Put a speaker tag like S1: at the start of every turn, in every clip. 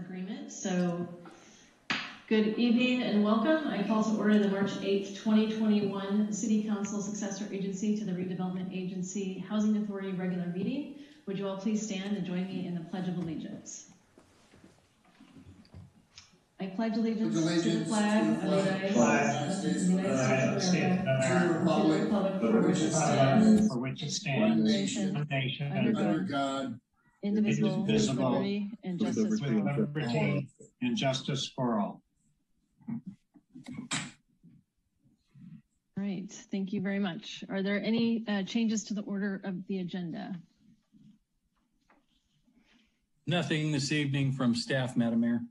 S1: agreement. So good evening and welcome. I call to order the March 8th, 2021 City Council Successor Agency to the Redevelopment Agency Housing Authority regular meeting. Would you all please stand and join me in the Pledge of Allegiance? I pledge allegiance to the flag of the United States of America, and the republic for which it stands, one nation, under God, indivisible, with liberty and justice for all. All right, thank you very much. Are there any changes to the order of the agenda?
S2: Nothing this evening from staff, Madam Mayor.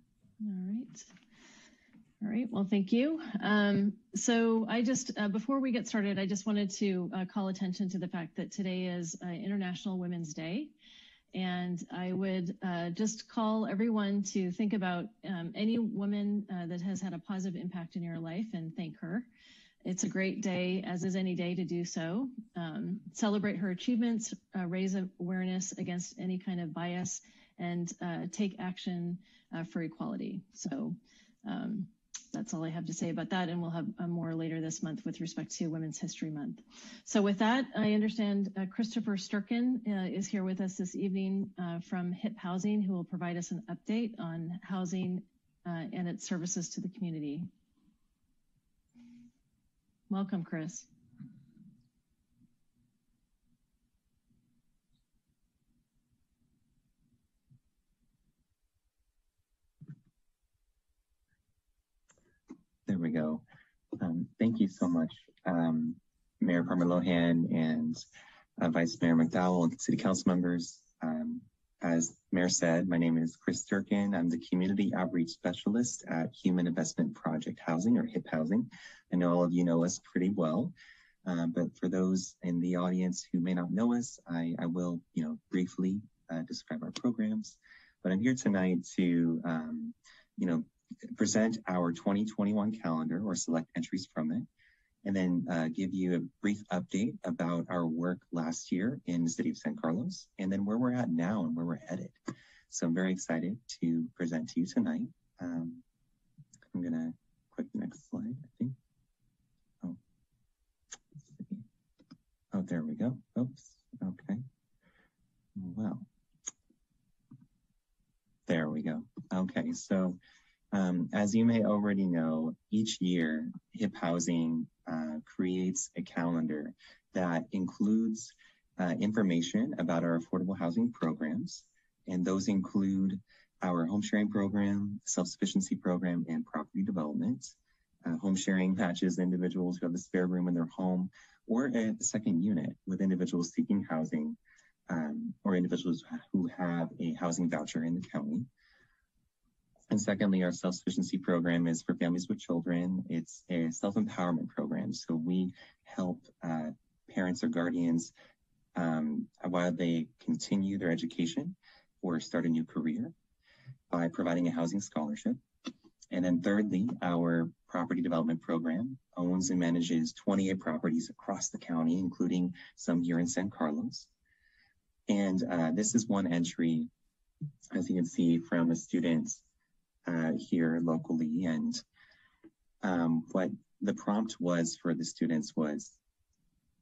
S1: All right, well, thank you. So I just, before we get started, I just wanted to call attention to the fact that today is International Women's Day. And I would just call everyone to think about any woman that has had a positive impact in your life and thank her. It's a great day, as is any day, to do so. Celebrate her achievements, raise awareness against any kind of bias, and take action for equality. So that's all I have to say about that, and we'll have more later this month with respect to Women's History Month. So with that, I understand Christopher Sturken is here with us this evening from HIP Housing, who will provide us an update on housing and its services to the community. Welcome, Chris.
S3: There we go. Thank you so much, Mayor Parma-Lohan and Vice Mayor McDowell and City Council members. As Mayor said, my name is Chris Sturken. I'm the Community Outreach Specialist at Human Investment Project Housing, or HIP Housing. I know all of you know us pretty well, but for those in the audience who may not know us, I will, briefly describe our programs. But I'm here tonight to, present our 2021 calendar or select entries from it, and then give you a brief update about our work last year in the city of San Carlos, and then where we're at now and where we're headed. So I'm very excited to present to you tonight. I'm gonna click the next slide, I think. Oh, there we go. Oops, okay. Well, there we go. Okay, so as you may already know, each year HIP Housing creates a calendar that includes information about our affordable housing programs, and those include our home sharing program, self-sufficiency program, and property development. Home sharing matches individuals who have a spare room in their home or a second unit with individuals seeking housing or individuals who have a housing voucher in the county. And secondly, our self-sufficiency program is for families with children. It's a self-empowerment program. So we help parents or guardians while they continue their education or start a new career by providing a housing scholarship. And then thirdly, our property development program owns and manages 28 properties across the county, including some here in San Carlos. And this is one entry, as you can see, from a student here locally. And what the prompt was for the students was,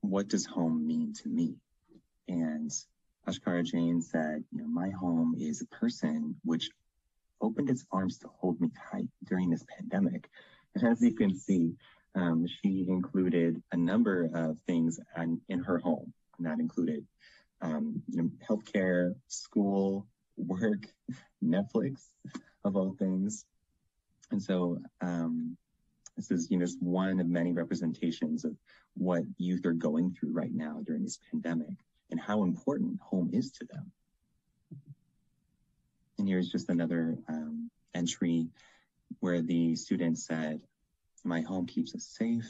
S3: what does home mean to me? And Ashkara Jane said, my home is a person which opened its arms to hold me tight during this pandemic. And as you can see, she included a number of things in her home. And that included healthcare, school, work, Netflix, of all things. And so this is just one of many representations of what youth are going through right now during this pandemic and how important home is to them. And here's just another entry where the student said, my home keeps us safe.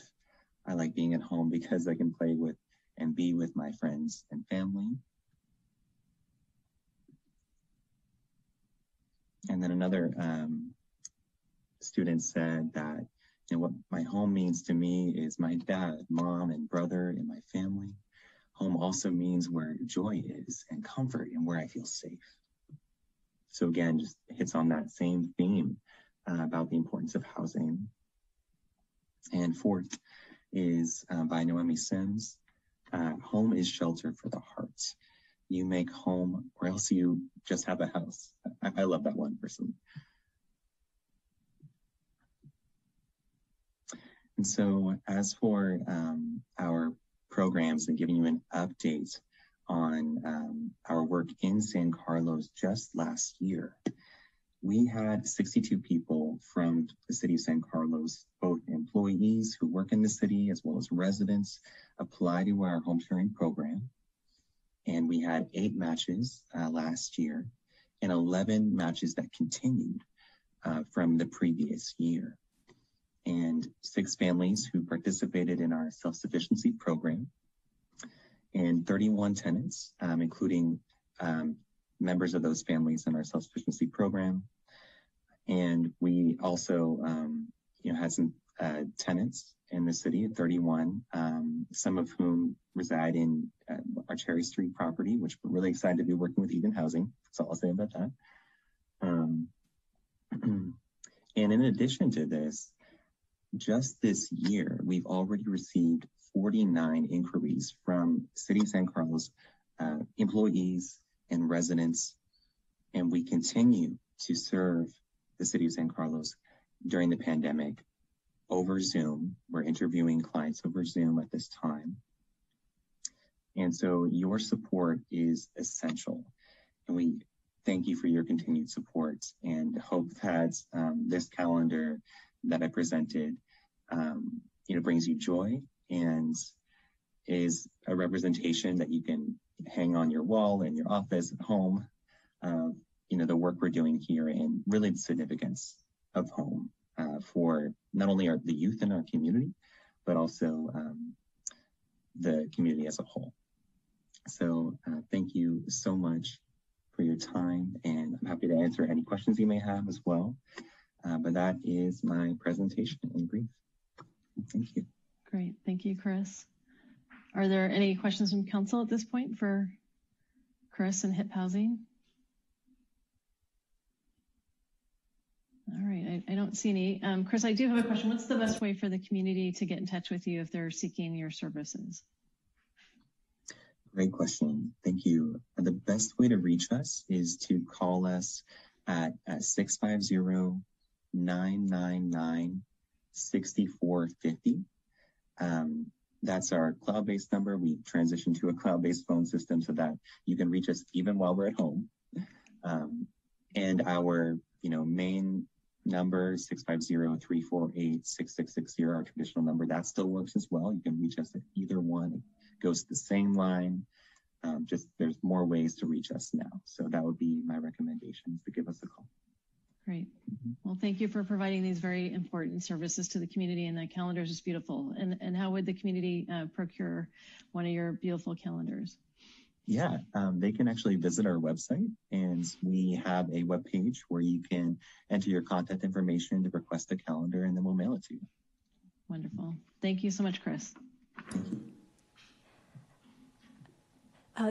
S3: I like being at home because I can play with and be with my friends and family. And then another student said that, what my home means to me is my dad, mom, and brother and my family. Home also means where joy is and comfort and where I feel safe. So again, just hits on that same theme about the importance of housing. And fourth is by Noemi Sims, home is shelter for the heart. You make home or else you just have a house. I love that one personally. And so as for our programs and giving you an update on our work in San Carlos just last year, we had 62 people from the city of San Carlos, both employees who work in the city as well as residents, apply to our home sharing program. And we had 8 matches last year and 11 matches that continued from the previous year. And 6 families who participated in our self-sufficiency program, and 31 tenants, including members of those families in our self-sufficiency program. And we also had some tenants in the city, 31, some of whom reside in our Cherry Street property, which we're really excited to be working with Eden Housing. That's all I'll say about that. And in addition to this, just this year, we've already received 49 inquiries from City of San Carlos employees and residents, and we continue to serve the City of San Carlos during the pandemic over Zoom. We're interviewing clients over Zoom at this time. And so your support is essential. And we thank you for your continued support and hope that this calendar that I presented, brings you joy and is a representation that you can hang on your wall in your office at home. The work we're doing here and really the significance of home for not only the youth in our community, but also the community as a whole. So thank you so much for your time, and I'm happy to answer any questions you may have as well. But that is my presentation in brief. Thank you.
S1: Great. Thank you, Chris. Are there any questions from council at this point for Chris and HIP Housing? All right, I don't see any. Chris, I do have a question. What's the best way for the community to get in touch with you if they're seeking your services?
S3: Great question. Thank you. The best way to reach us is to call us at 650-999-6450. That's our cloud-based number. We transitioned to a cloud-based phone system so that you can reach us even while we're at home. And our main number, 650-348-6660, our traditional number, that still works as well. You can reach us at either one. It goes to the same line. Just there's more ways to reach us now. So that would be my recommendation, to give us a call.
S1: Great. Well, thank you for providing these very important services to the community, and the calendar is just beautiful. And how would the community procure one of your beautiful calendars?
S3: Yeah, they can actually visit our website, and we have a web page where you can enter your contact information to request a calendar, and then we'll mail it to you.
S1: Wonderful. Thank you so much, Chris.
S3: Thank you.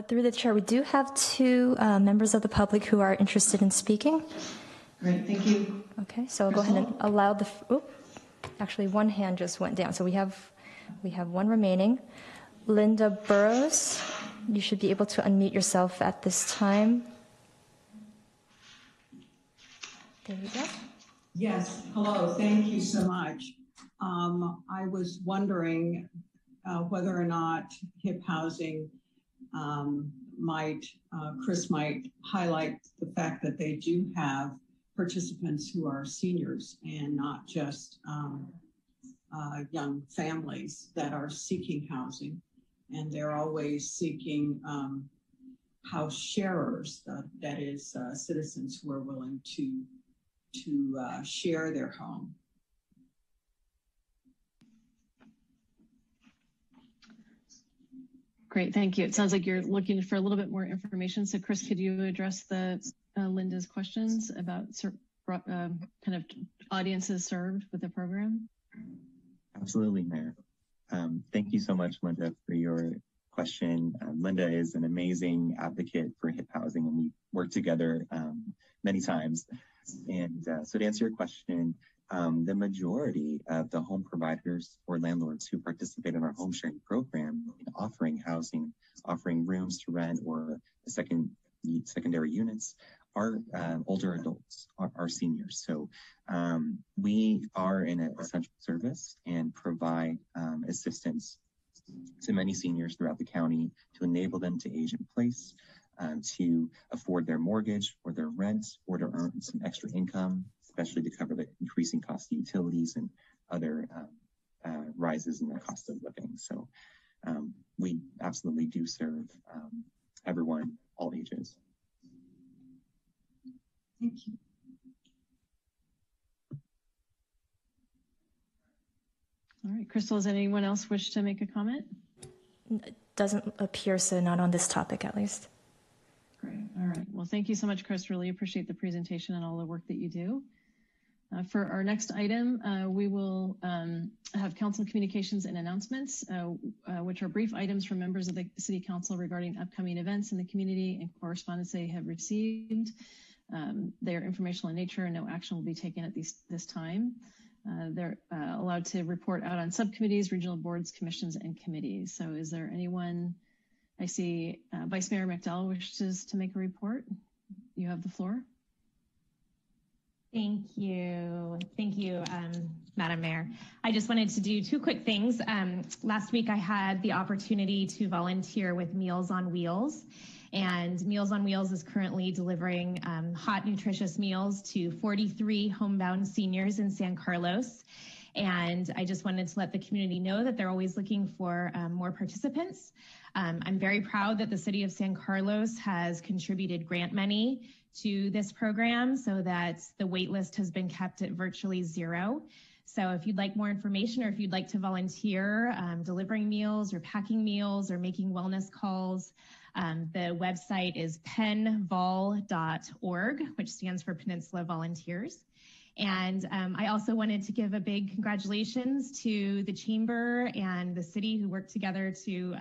S4: Through the chair, we do have 2 members of the public who are interested in speaking.
S1: Great, thank you.
S4: Okay, so I'll go ahead and allow actually one hand just went down. So we have one remaining. Linda Burrows, you should be able to unmute yourself at this time. There you go.
S5: Yes, hello, thank you so much. I was wondering whether or not HIP Housing Chris might highlight the fact that they do have participants who are seniors and not just young families that are seeking housing. And they're always seeking house sharers, that is citizens who are willing to share their home.
S1: Great, thank you. It sounds like you're looking for a little bit more information. So Chris, could you address Linda's questions about kind of audiences served with the program?
S3: Absolutely, Mayor. Thank you so much, Linda, for your question. Linda is an amazing advocate for HIP Housing, and we work together many times. And so to answer your question, the majority of the home providers or landlords who participate in our home sharing program, offering housing, offering rooms to rent or secondary units, are older adults, are seniors. So we are an essential service and provide assistance to many seniors throughout the county to enable them to age in place, to afford their mortgage or their rent, or to earn some extra income, especially to cover the increasing cost of utilities and other rises in the cost of living. So we absolutely do serve everyone, all ages.
S5: Thank you.
S1: All right, Crystal, does anyone else wish to make a comment?
S4: It doesn't appear so, not on this topic at least.
S1: Great. All right. Well, thank you so much, Chris. Really appreciate the presentation and all the work that you do. For our next item, we will have council communications and announcements, which are brief items from members of the City Council regarding upcoming events in the community and correspondence they have received. They are informational in nature and no action will be taken at this time. They're allowed to report out on subcommittees, regional boards, commissions, and committees. So is there anyone? I see Vice Mayor McDowell wishes to make a report. You have the floor.
S6: Thank you, Madam Mayor. I just wanted to do two quick things. Last week I had the opportunity to volunteer with Meals on Wheels, and Meals on Wheels is currently delivering hot, nutritious meals to 43 homebound seniors in San Carlos. And I just wanted to let the community know that they're always looking for more participants. I'm very proud that the City of San Carlos has contributed grant money to this program so that the wait list has been kept at virtually zero. So if you'd like more information or if you'd like to volunteer delivering meals or packing meals or making wellness calls, the website is penvol.org, which stands for Peninsula Volunteers. And I also wanted to give a big congratulations to the Chamber and the city who worked together to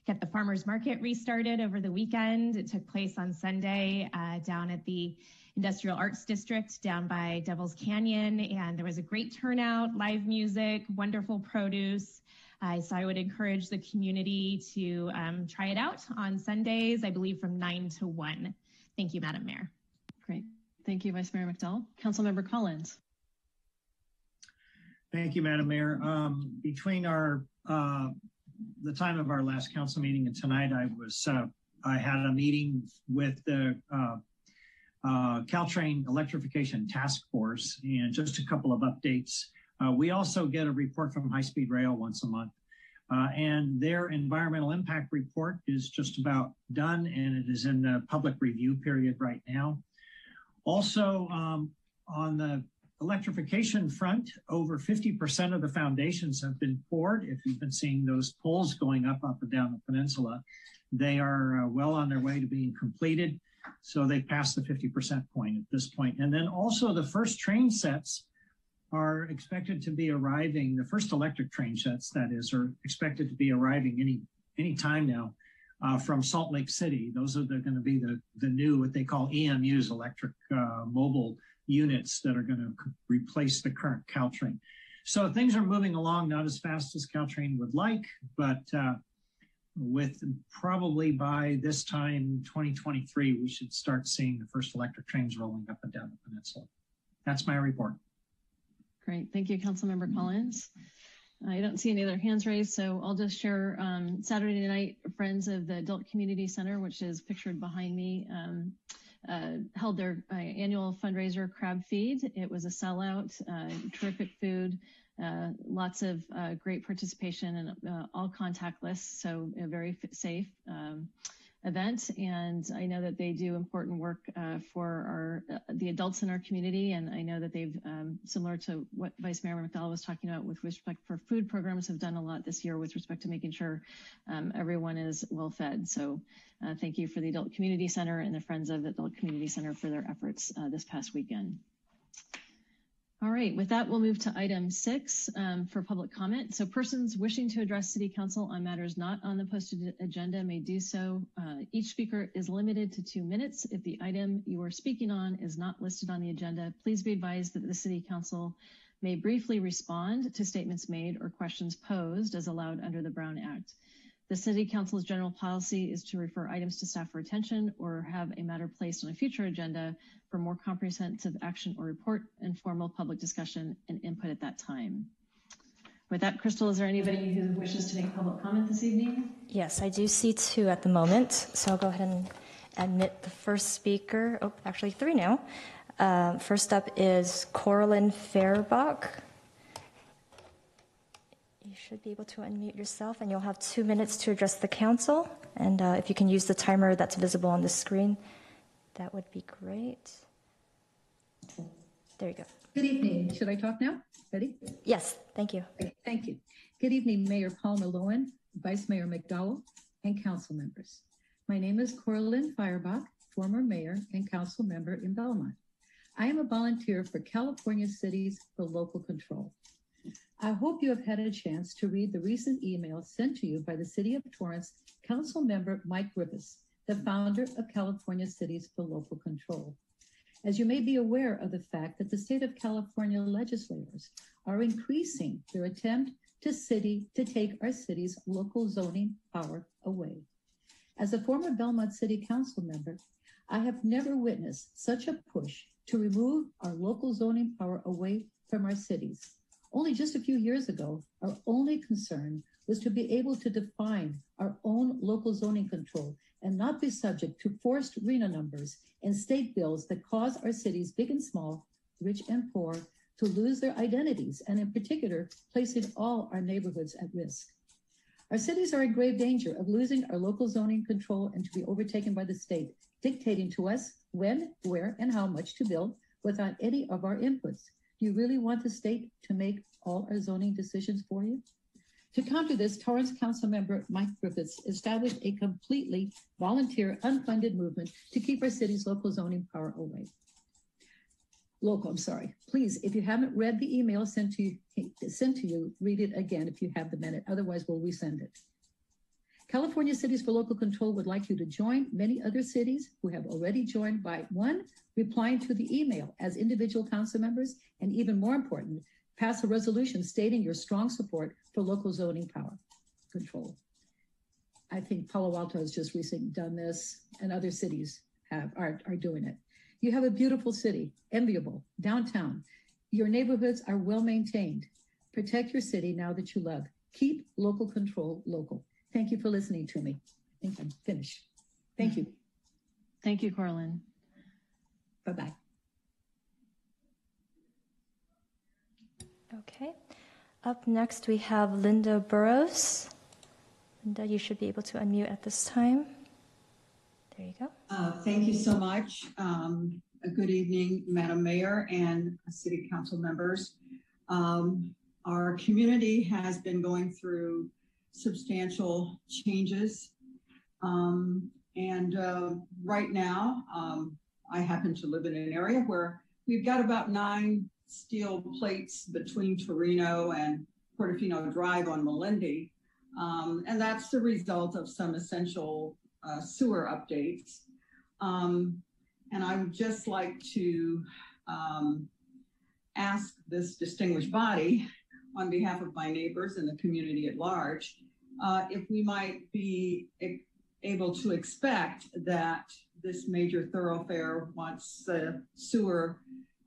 S6: get the farmers market restarted over the weekend. It took place on Sunday down at the Industrial Arts District down by Devil's Canyon, and there was a great turnout, live music, wonderful produce. So I would encourage the community to try it out on Sundays, I believe from 9 to 1. Thank you, Madam Mayor.
S1: Great. Thank you, Vice Mayor McDowell. Councilmember Collins.
S7: Thank you, Madam Mayor. Between the time of our last council meeting and tonight, I had a meeting with the Caltrain Electrification Task Force, and just a couple of updates. We also get a report from High Speed Rail once a month, and their environmental impact report is just about done, and it is in the public review period right now. Also, on the electrification front, over 50% of the foundations have been poured. If you've been seeing those poles going up and down the peninsula, they are well on their way to being completed. So they passed the 50% point at this point. And then also the first train sets are expected to be arriving, the first electric train sets, that is, are expected to be arriving any time now. From Salt Lake City. Those are going to be the new, what they call EMUs, electric mobile units that are going to replace the current Caltrain. So things are moving along, not as fast as Caltrain would like, but with probably by this time, 2023, we should start seeing the first electric trains rolling up and down the peninsula. That's my report.
S1: Great. Thank you, Councilmember Collins. I don't see any other hands raised, so I'll just share Saturday night, Friends of the Adult Community Center, which is pictured behind me, held their annual fundraiser crab feed. It was a sellout, terrific food, lots of great participation, and all contactless, so a very safe event. And I know that they do important work for the adults in our community. And I know that they've, similar to what Vice Mayor McDowell was talking about with respect for food programs, have done a lot this year with respect to making sure everyone is well fed. So thank you for the Adult Community Center and the Friends of the Adult Community Center for their efforts this past weekend. All right, with that, we'll move to item 6 for public comment. So persons wishing to address City Council on matters not on the posted agenda may do so. Each speaker is limited to 2 minutes. If the item you are speaking on is not listed on the agenda, please be advised that the City Council may briefly respond to statements made or questions posed as allowed under the Brown Act. The City Council's general policy is to refer items to staff for attention or have a matter placed on a future agenda for more comprehensive action or report and formal public discussion and input at that time. With that, Crystal, is there anybody who wishes to make public comment this evening?
S4: Yes, I do see 2 at the moment. So I'll go ahead and admit the first speaker. Oh, actually 3 now. First up is Coraline Fairbach. You should be able to unmute yourself, and you'll have 2 minutes to address the council. And if you can use the timer that's visible on the screen, that would be great. There you go.
S8: Good evening. Should I talk now? Ready?
S4: Yes, thank you.
S8: Okay, thank you. Good evening, Mayor Palmer Lowen, Vice Mayor McDowell, and council members. My name is Coraline Fairbach, former mayor and council member in Belmont. I am a volunteer for California Cities for Local Control. I hope you have had a chance to read the recent email sent to you by the City of Torrance Council Member Mike Griffiths, the founder of California Cities for Local Control. As you may be aware of the fact that the state of California legislators are increasing their attempt to take our city's local zoning power away. As a former Belmont City Council member, I have never witnessed such a push to remove our local zoning power away from our cities. Only just a few years ago, our only concern was to be able to define our own local zoning control and not be subject to forced RHNA numbers and state bills that cause our cities, big and small, rich and poor, to lose their identities, and in particular, placing all our neighborhoods at risk. Our cities are in grave danger of losing our local zoning control and to be overtaken by the state, dictating to us when, where, and how much to build without any of our inputs. Do you really want the state to make all our zoning decisions for you? To counter this, Torrance Council Member Mike Griffiths established a completely volunteer, unfunded movement to keep our city's local zoning power away. Please, if you haven't read the email sent to you, read it again if you have the minute. Otherwise, we'll resend it. California Cities for Local Control would like you to join many other cities who have already joined by 1, replying to the email as individual council members, and even more important, pass a resolution stating your strong support for local zoning power control. I think Palo Alto has just recently done this, and other cities are doing it. You have a beautiful city, enviable, downtown. Your neighborhoods are well maintained. Protect your city now that you love. Keep local control local. Thank you for listening to me. I think I'm finished. Thank you.
S1: Thank you, Coraline.
S8: Bye-bye.
S4: Okay. Up next, we have Linda Burrows. Linda, you should be able to unmute at this time. There you go.
S5: Thank you so much. A good evening, Madam Mayor and City Council members. Our community has been going through substantial changes. Right now, I happen to live in an area where we've got about 9 steel plates between Torino and Portofino Drive on Melindy. And that's the result of some essential sewer updates. And I would just like to ask this distinguished body on behalf of my neighbors and the community at large, if we might be able to expect that this major thoroughfare, once the sewer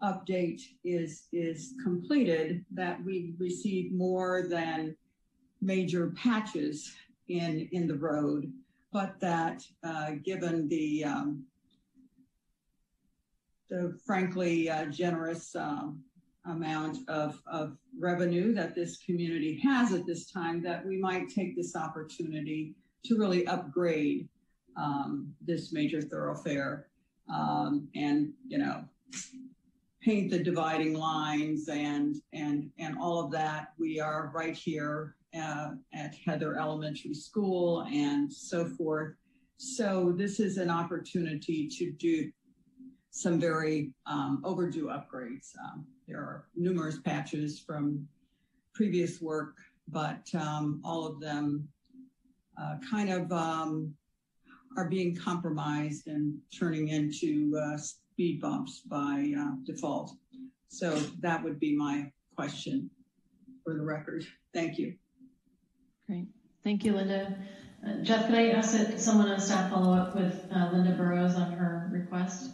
S5: update is completed, that we receive more than major patches in the road, but that given the frankly generous amount of revenue that this community has at this time, that we might take this opportunity to really upgrade this major thoroughfare and, you know, paint the dividing lines and all of that. We are right here at Heather Elementary School and so forth. So this is an opportunity to do some very overdue upgrades. There are numerous patches from previous work, but all of them kind of are being compromised and turning into speed bumps by default. So that would be my question for the record. Thank you.
S1: Great. Thank you, Linda. Jeff, could I ask that someone on staff follow up with Linda Burrows on her request?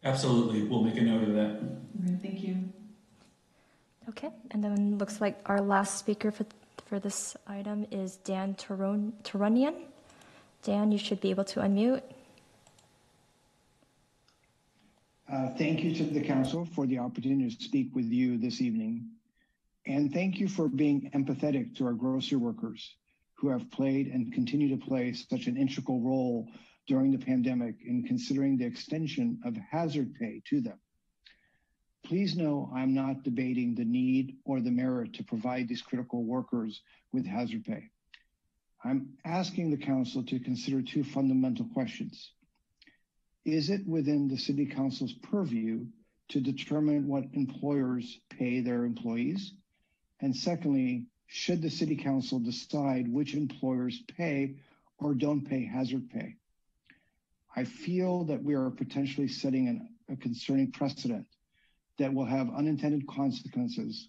S2: Absolutely. We'll make a note of that.
S1: Okay, thank you.
S4: Okay, and then looks like our last speaker for this item is Dan Turunian. Dan, you should be able to unmute.
S9: Thank you to the council for the opportunity to speak with you this evening. And thank you for being empathetic to our grocery workers who have played and continue to play such an integral role during the pandemic in considering the extension of hazard pay to them. Please know I'm not debating the need or the merit to provide these critical workers with hazard pay. I'm asking the council to consider two fundamental questions. Is it within the city council's purview to determine what employers pay their employees? And secondly, should the city council decide which employers pay or don't pay hazard pay? I feel that we are potentially setting a concerning precedent that will have unintended consequences.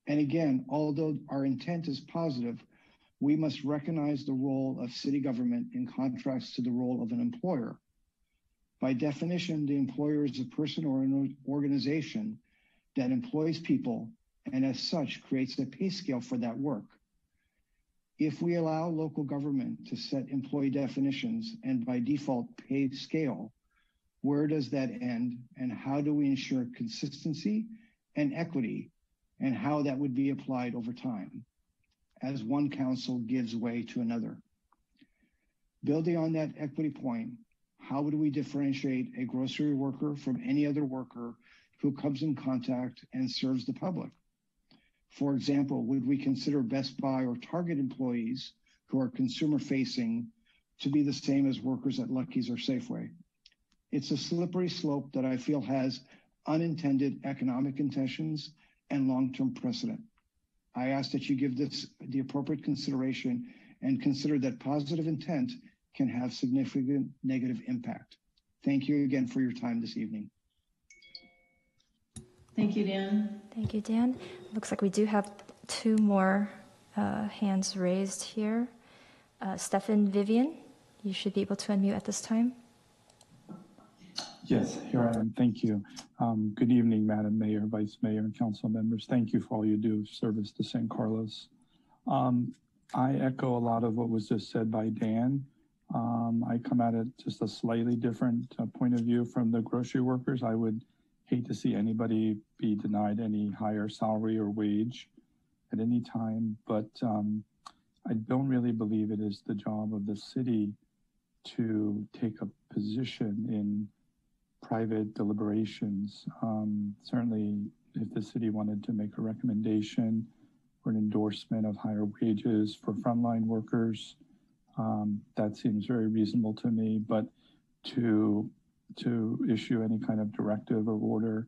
S9: And again, although our intent is positive, we must recognize the role of city government in contrast to the role of an employer. By definition, the employer is a person or an organization that employs people and as such creates a pay scale for that work. If we allow local government to set employee definitions and by default pay scale, where does that end and how do we ensure consistency and equity and how that would be applied over time as one council gives way to another? Building on that equity point, how would we differentiate a grocery worker from any other worker who comes in contact and serves the public? For example, would we consider Best Buy or Target employees who are consumer facing to be the same as workers at Lucky's or Safeway? It's a slippery slope that I feel has unintended economic intentions and long-term precedent. I ask that you give this the appropriate consideration and consider that positive intent can have significant negative impact. Thank you again for your time this evening.
S1: Thank you, Dan.
S4: Thank you, Dan. Looks like we do have two more hands raised here. Stefan Vivian, you should be able to unmute at this time.
S10: Yes, here I am. Thank you. Good evening, Madam Mayor, Vice Mayor, and council members. Thank you for all you do of service to San Carlos. I echo a lot of what was just said by Dan. I come at it just a slightly different point of view from the grocery workers. I would hate to see anybody be denied any higher salary or wage at any time, but I don't really believe it is the job of the city to take a position in private deliberations. Certainly, if the city wanted to make a recommendation or an endorsement of higher wages for frontline workers, that seems very reasonable to me. But to issue any kind of directive or order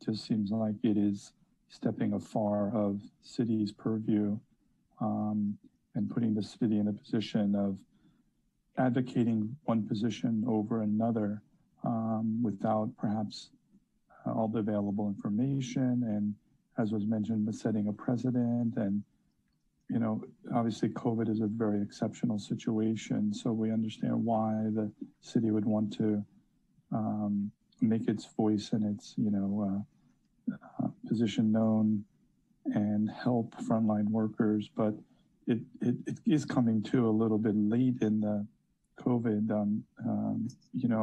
S10: just seems like it is stepping afar of city's purview and putting the city in a position of advocating one position over another without perhaps all the available information, and as was mentioned, setting a precedent. And you know, obviously COVID is a very exceptional situation, so we understand why the city would want to make its voice and its position known and help frontline workers. But it is coming to a little bit late in the COVID.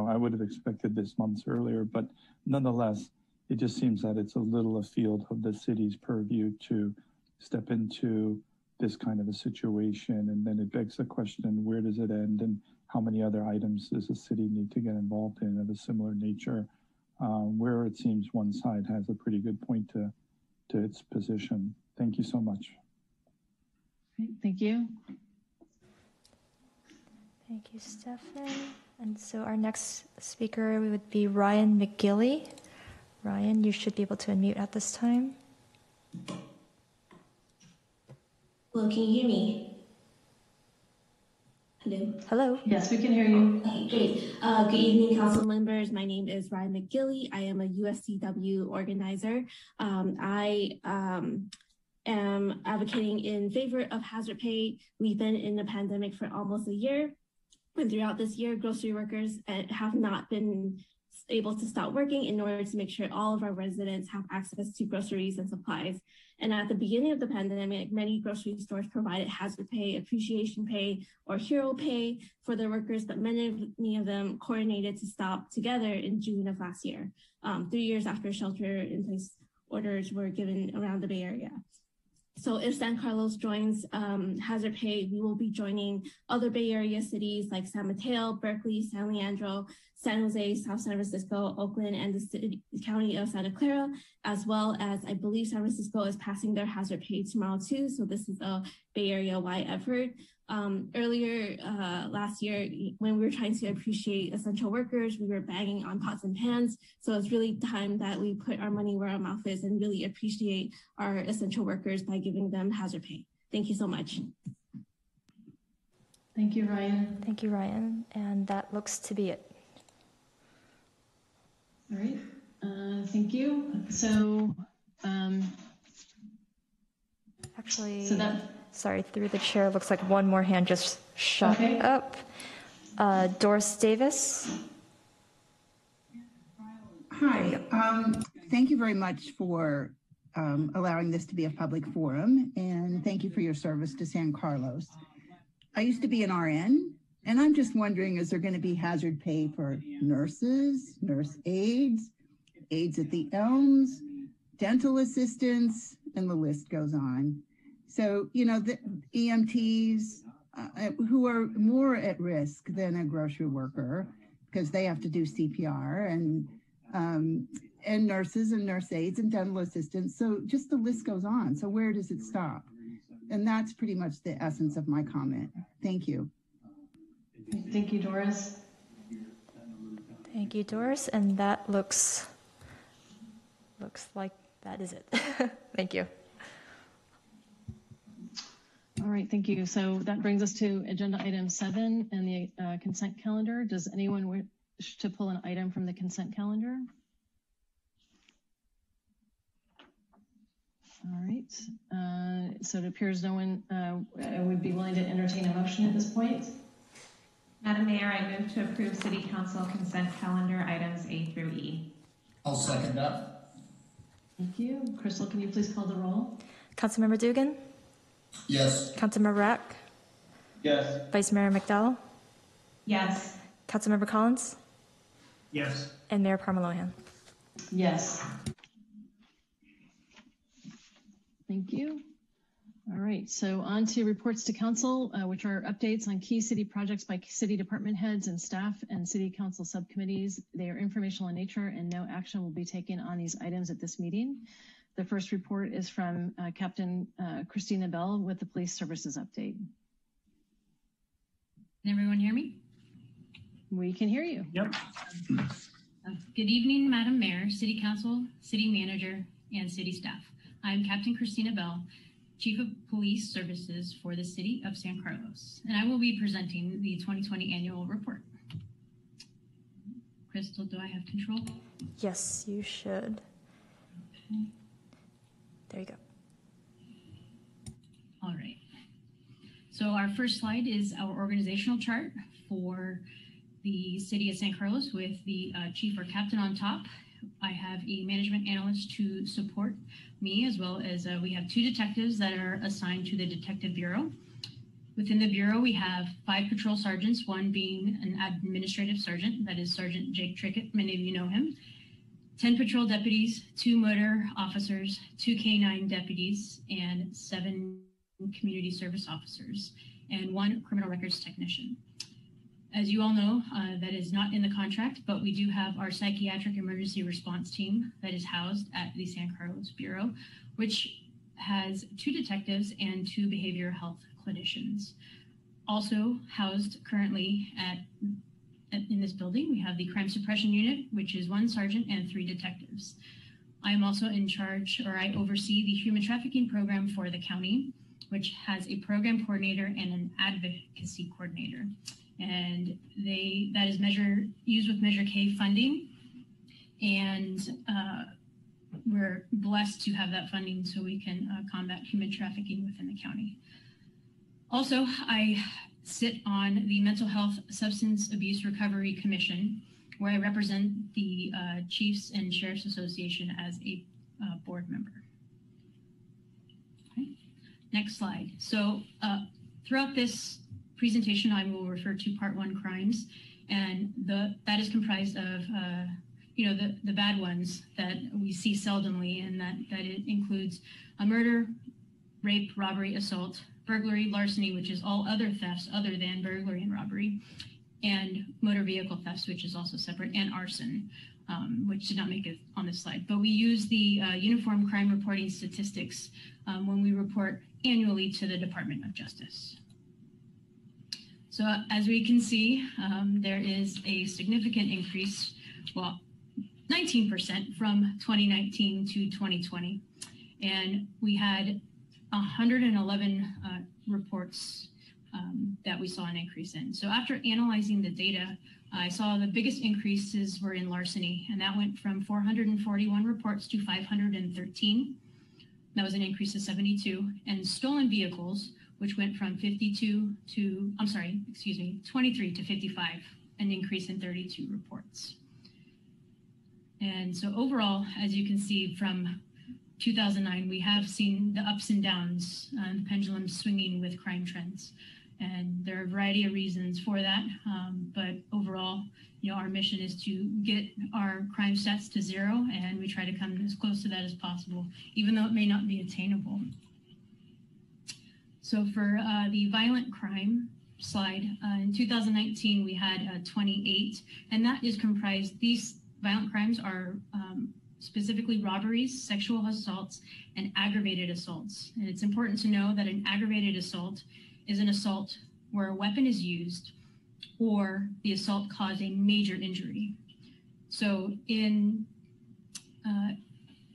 S10: I would have expected this months earlier, but nonetheless, it just seems that it's a little afield of the city's purview to step into this kind of a situation. And then it begs the question, where does it end and how many other items does the city need to get involved in of a similar nature, where it seems one side has a pretty good point to its position. Thank you so much.
S1: Great, thank you.
S4: Thank you, Stefan. And so our next speaker would be Ryan McGilly. Ryan, you should be able to unmute at this time.
S11: Hello, can you hear me? Hello.
S4: Hello.
S1: Yes, we can hear you.
S11: Okay, great. Good evening, council members. My name is Ryan McGilly. I am a USCW organizer. I am advocating in favor of hazard pay. We've been in the pandemic for almost a year. And throughout this year, grocery workers have not been able to stop working in order to make sure all of our residents have access to groceries and supplies. And at the beginning of the pandemic, many grocery stores provided hazard pay, appreciation pay, or hero pay for their workers, but many of them coordinated to stop together in June of last year, 3 years after shelter-in-place orders were given around the Bay Area. So if San Carlos joins hazard pay, we will be joining other Bay Area cities like San Mateo, Berkeley, San Leandro, San Jose, South San Francisco, Oakland, and the county of Santa Clara, as well as I believe San Francisco is passing their hazard pay tomorrow too. So this is a Bay Area-wide effort. Earlier last year, when we were trying to appreciate essential workers, we were banging on pots and pans. So it's really time that we put our money where our mouth is and really appreciate our essential workers by giving them hazard pay. Thank you so much.
S1: Thank you, Ryan.
S4: Thank you, Ryan. And that looks to be it.
S1: All right. Thank you. So,
S4: actually,
S1: that.
S4: Sorry, through the chair, looks like one more hand just shot up. Doris Davis.
S12: Hi, thank you very much for allowing this to be a public forum, and thank you for your service to San Carlos. I used to be an RN, and I'm just wondering, is there going to be hazard pay for nurses, nurse aides, aides at the Elms, dental assistants, and the list goes on. So, you know, the EMTs who are more at risk than a grocery worker because they have to do CPR, and nurses and nurse aides and dental assistants. So just the list goes on. So where does it stop? And that's pretty much the essence of my comment. Thank you.
S1: Thank you, Doris.
S4: Thank you, Doris. And that looks like that is it. Thank you.
S1: All right, thank you. So that brings us to agenda item 7 and the consent calendar. Does anyone wish to pull an item from the consent calendar? All right, so it appears no one would be willing to entertain a motion at this point.
S6: Madam Mayor, I move to approve City Council consent calendar items A through E.
S13: I'll second that.
S1: Thank you. Crystal, can you please call the roll?
S4: Councilmember Dugan?
S13: Yes.
S4: Councilmember Rack?
S13: Yes.
S4: Vice Mayor McDowell?
S6: Yes.
S4: Councilmember Collins?
S7: Yes.
S4: And Mayor Parmalohan?
S1: Yes. Thank you. All right, so on to reports to council, which are updates on key city projects by city department heads and staff and city council subcommittees. They are informational in nature and no action will be taken on these items at this meeting. The first report is from Captain Christina Bell with the police services update.
S14: Can everyone hear me?
S1: We can hear you.
S7: Yep.
S14: Good evening, Madam Mayor, City Council, City Manager, and City staff. I'm Captain Christina Bell, Chief of Police Services for the City of San Carlos, and I will be presenting the 2020 annual report. Crystal, do I have control?
S4: Yes, you should.
S14: Okay.
S4: There you go.
S14: All right. So our first slide is our organizational chart for the City of San Carlos with the chief or captain on top. I have a management analyst to support me, as well as we have 2 detectives that are assigned to the Detective Bureau. Within the Bureau, we have 5 patrol sergeants, one being an administrative sergeant, that is Sergeant Jake Trickett, many of you know him. 10 patrol deputies, 2 motor officers, 2 K-9 deputies, and 7 community service officers, and 1 criminal records technician. As you all know, that is not in the contract, but we do have our psychiatric emergency response team that is housed at the San Carlos Bureau, which has 2 detectives and 2 behavioral health clinicians. Also housed currently at in this building. We have the Crime Suppression Unit, which is 1 sergeant and 3 detectives. I am also in charge, or I oversee the human trafficking program for the county, which has a program coordinator and an advocacy coordinator. And that is used with Measure K funding. And we're blessed to have that funding so we can combat human trafficking within the county. Also, I sit on the Mental Health Substance Abuse Recovery Commission, where I represent the Chiefs and Sheriffs Association as a board member. Okay. Next slide. So throughout this presentation, I will refer to Part 1 crimes, and that is comprised of the bad ones that we see seldomly, and that it includes a murder, rape, robbery, assault, burglary, larceny, which is all other thefts other than burglary and robbery, and motor vehicle thefts, which is also separate, and arson, which did not make it on this slide. But we use the Uniform Crime Reporting Statistics when we report annually to the Department of Justice. So as we can see, there is a significant increase, well, 19% from 2019 to 2020. And we had 111 reports that we saw an increase in. So after analyzing the data, I saw the biggest increases were in larceny, and that went from 441 reports to 513. That was an increase of 72. And stolen vehicles, which went from 23 to 55, an increase in 32 reports. And so overall, as you can see from 2009, we have seen the ups and downs, the pendulum swinging with crime trends. And there are a variety of reasons for that. But overall, our mission is to get our crime stats to 0, and we try to come as close to that as possible, even though it may not be attainable. So for the violent crime slide, in 2019, we had 28, and that is comprised, these violent crimes are specifically robberies, sexual assaults, and aggravated assaults. And it's important to know that an aggravated assault is an assault where a weapon is used or the assault caused a major injury. So in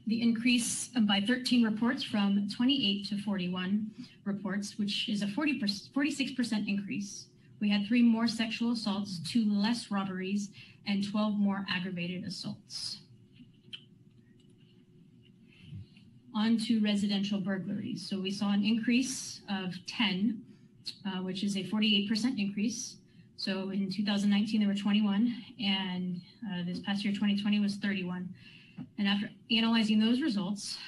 S14: the increase by 13 reports from 28 to 41 reports, which is a 46% increase. We had 3 more sexual assaults, 2 less robberies, and 12 more aggravated assaults. On to residential burglaries. So we saw an increase of 10, which is a 48% increase. So in 2019, there were 21, and this past year, 2020, was 31. And after analyzing those results,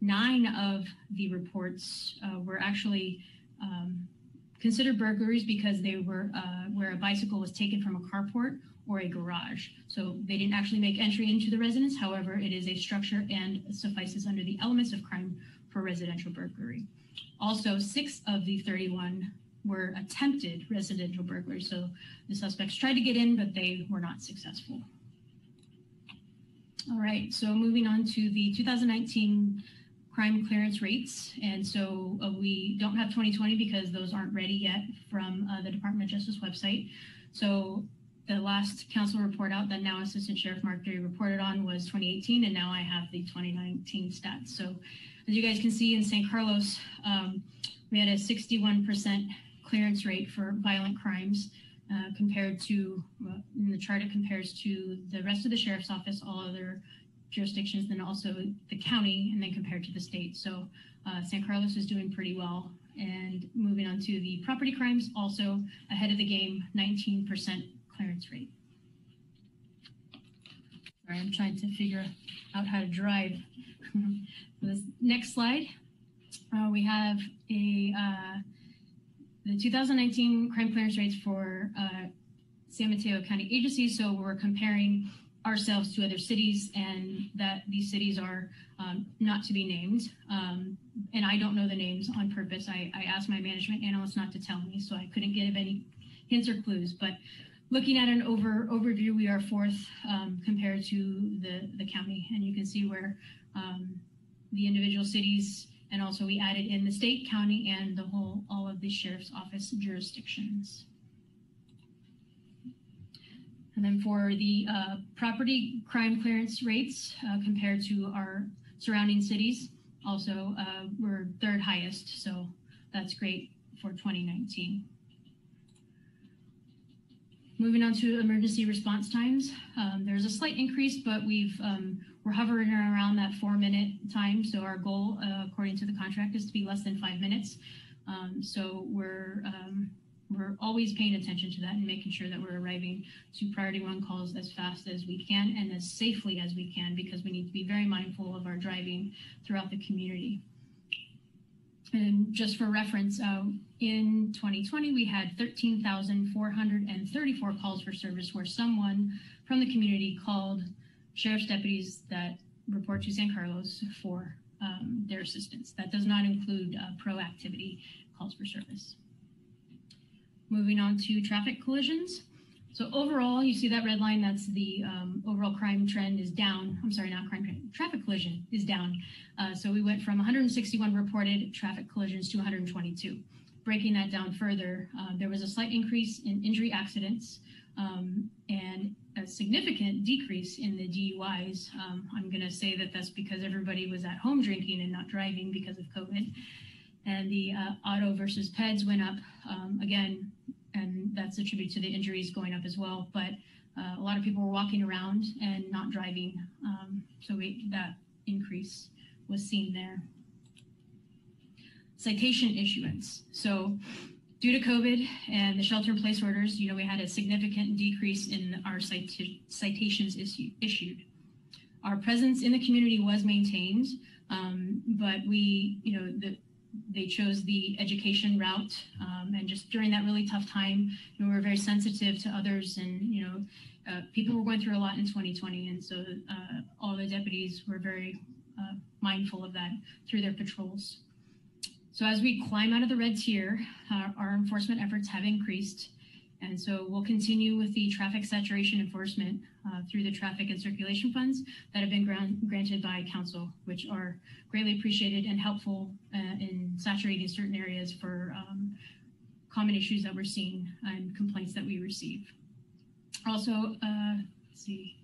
S14: 9 of the reports were actually considered burglaries because they were where a bicycle was taken from a carport or a garage. So they didn't actually make entry into the residence. However, it is a structure and suffices under the elements of crime for residential burglary. Also, 6 of the 31 were attempted residential burglaries. So the suspects tried to get in, but they were not successful. All right, so moving on to the 2019 crime clearance rates. And so we don't have 2020 because those aren't ready yet from the Department of Justice website. So the last council report out that now Assistant Sheriff Mark Derry reported on was 2018, and now I have the 2019 stats. So as you guys can see in San Carlos, we had a 61% clearance rate for violent crimes compared to, in the chart it compares to the rest of the Sheriff's Office, all other jurisdictions, then also the county, and then compared to the state. So San Carlos is doing pretty well. And moving on to the property crimes, also ahead of the game, 19% clearance rate. Sorry, I'm trying to figure out how to drive. This next slide, we have the 2019 crime clearance rates for San Mateo County agencies. So we're comparing ourselves to other cities, and that these cities are not to be named. And I don't know the names on purpose. I asked my management analyst not to tell me, so I couldn't give any hints or clues. But looking at an overview, we are 4th compared to the county, and you can see where the individual cities, and also we added in the state, county, and all of the Sheriff's Office jurisdictions. And then for the property crime clearance rates compared to our surrounding cities, also we're third highest. So that's great for 2019. Moving on to emergency response times, there's a slight increase, but we're hovering around that 4-minute time. So our goal, according to the contract, is to be less than 5 minutes. So we're always paying attention to that and making sure that we're arriving to priority 1 calls as fast as we can and as safely as we can, because we need to be very mindful of our driving throughout the community. And just for reference, in 2020, we had 13,434 calls for service where someone from the community called sheriff's deputies that report to San Carlos for their assistance. That does not include proactivity calls for service. Moving on to traffic collisions. So overall, you see that red line, that's the overall crime trend is down. I'm sorry, not crime trend, traffic collision is down. So we went from 161 reported traffic collisions to 122. Breaking that down further, there was a slight increase in injury accidents and a significant decrease in the DUIs. I'm gonna say that that's because everybody was at home drinking and not driving because of COVID. And the auto versus peds went up again, and that's attributed to the injuries going up as well. But a lot of people were walking around and not driving, so that increase was seen there. Citation issuance. So due to COVID and the shelter-in-place orders, we had a significant decrease in our citations issued. Our presence in the community was maintained, but they chose the education route, and just during that really tough time, we were very sensitive to others, and people were going through a lot in 2020, and so all the deputies were very mindful of that through their patrols. So as we climb out of the red tier, our enforcement efforts have increased, and so we'll continue with the traffic saturation enforcement through the traffic and circulation funds that have been granted by council, which are greatly appreciated and helpful in saturating certain areas for common issues that we're seeing and complaints that we receive. Also, let's see,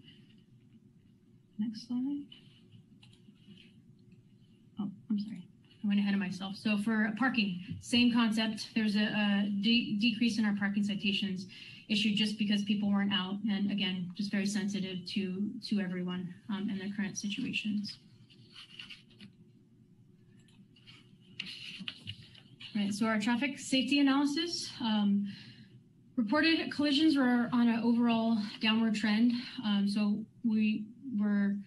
S14: next slide. Oh, I'm sorry. I went ahead of myself. So for parking, same concept. There's a decrease in our parking citations issued just because people weren't out, and again, just very sensitive to everyone and their current situations. Right, so our traffic safety analysis, reported collisions were on an overall downward trend. So we were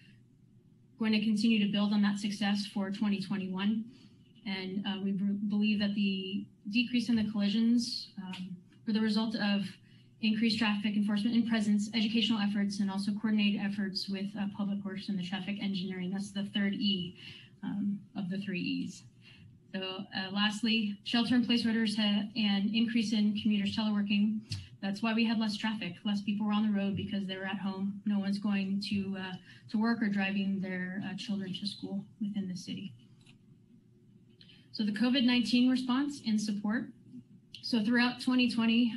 S14: going to continue to build on that success for 2021. And we believe that the decrease in the collisions were the result of increased traffic enforcement and presence, educational efforts, and also coordinated efforts with Public Works and the traffic engineering. That's the third E of the 3 E's. So lastly, shelter-in-place orders had an increase in commuters teleworking. That's why we had less traffic. Less people were on the road because they were at home. No one's going to work or driving their children to school within the city. So the COVID-19 response and support. So throughout 2020,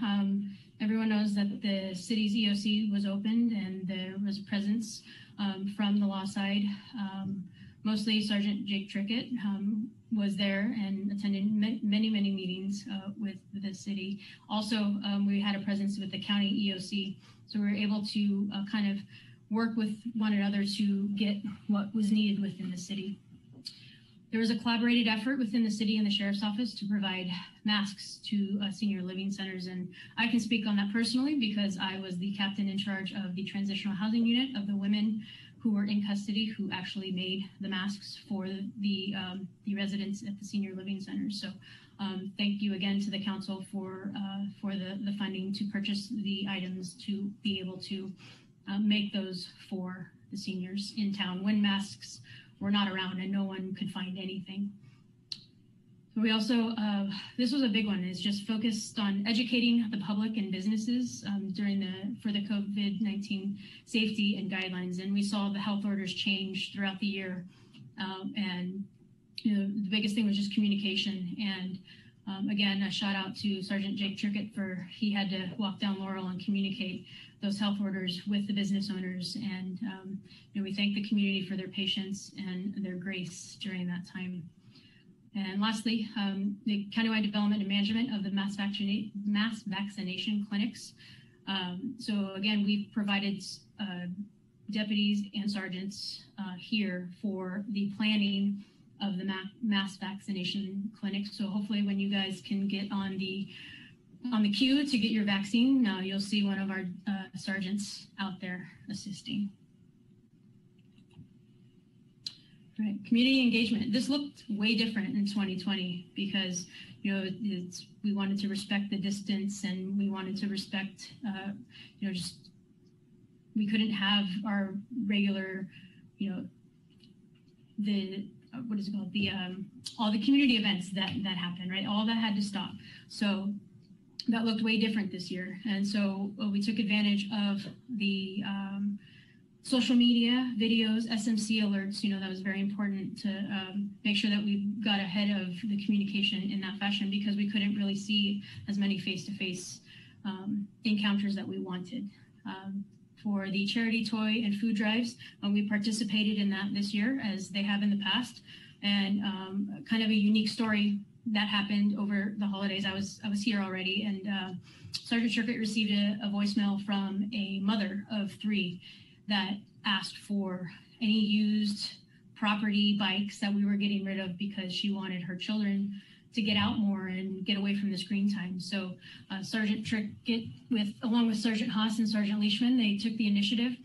S14: everyone knows that the city's EOC was opened and there was a presence from the law side. Mostly Sergeant Jake Trickett was there and attended many meetings with the city. Also, we had a presence with the county EOC. So we were able to kind of work with one another to get what was needed within the city. There was a collaborated effort within the city and the sheriff's office to provide masks to senior living centers. And I can speak on that personally because I was the captain in charge of the transitional housing unit of the women who were in custody who actually made the masks for the residents at the senior living centers. So thank you again to the council for the funding to purchase the items to be able to make those for the seniors in town when masks were not around and no one could find anything. So we also, this was a big one, is just focused on educating the public and businesses for the COVID-19 safety and guidelines. And we saw the health orders change throughout the year. And the biggest thing was just communication. And again, a shout out to Sergeant Jake Trickett he had to walk down Laurel and communicate those health orders with the business owners. And we thank the community for their patience and their grace during that time. And lastly, the countywide development and management of the mass vaccination clinics. So again, we've provided deputies and sergeants here for the planning of the mass vaccination clinics. So hopefully when you guys can get on the queue to get your vaccine, you'll see one of our sergeants out there assisting. Right. Community engagement. This looked way different in 2020 because, we wanted to respect the distance and we wanted to respect, we couldn't have our regular, all the community events that happened, right? All that had to stop. So that looked way different this year. And so we took advantage of the social media videos, SMC alerts. That was very important to make sure that we got ahead of the communication in that fashion because we couldn't really see as many face-to-face encounters that we wanted. For the charity toy and food drives, we participated in that this year as they have in the past. And kind of a unique story that happened over the holidays. I was here already, and Sergeant Shirkett received a voicemail from a mother of 3 that asked for any used property bikes that we were getting rid of because she wanted her children to get out more and get away from the screen time. So Sergeant Shirkett, along with Sergeant Haas and Sergeant Leishman, they took the initiative,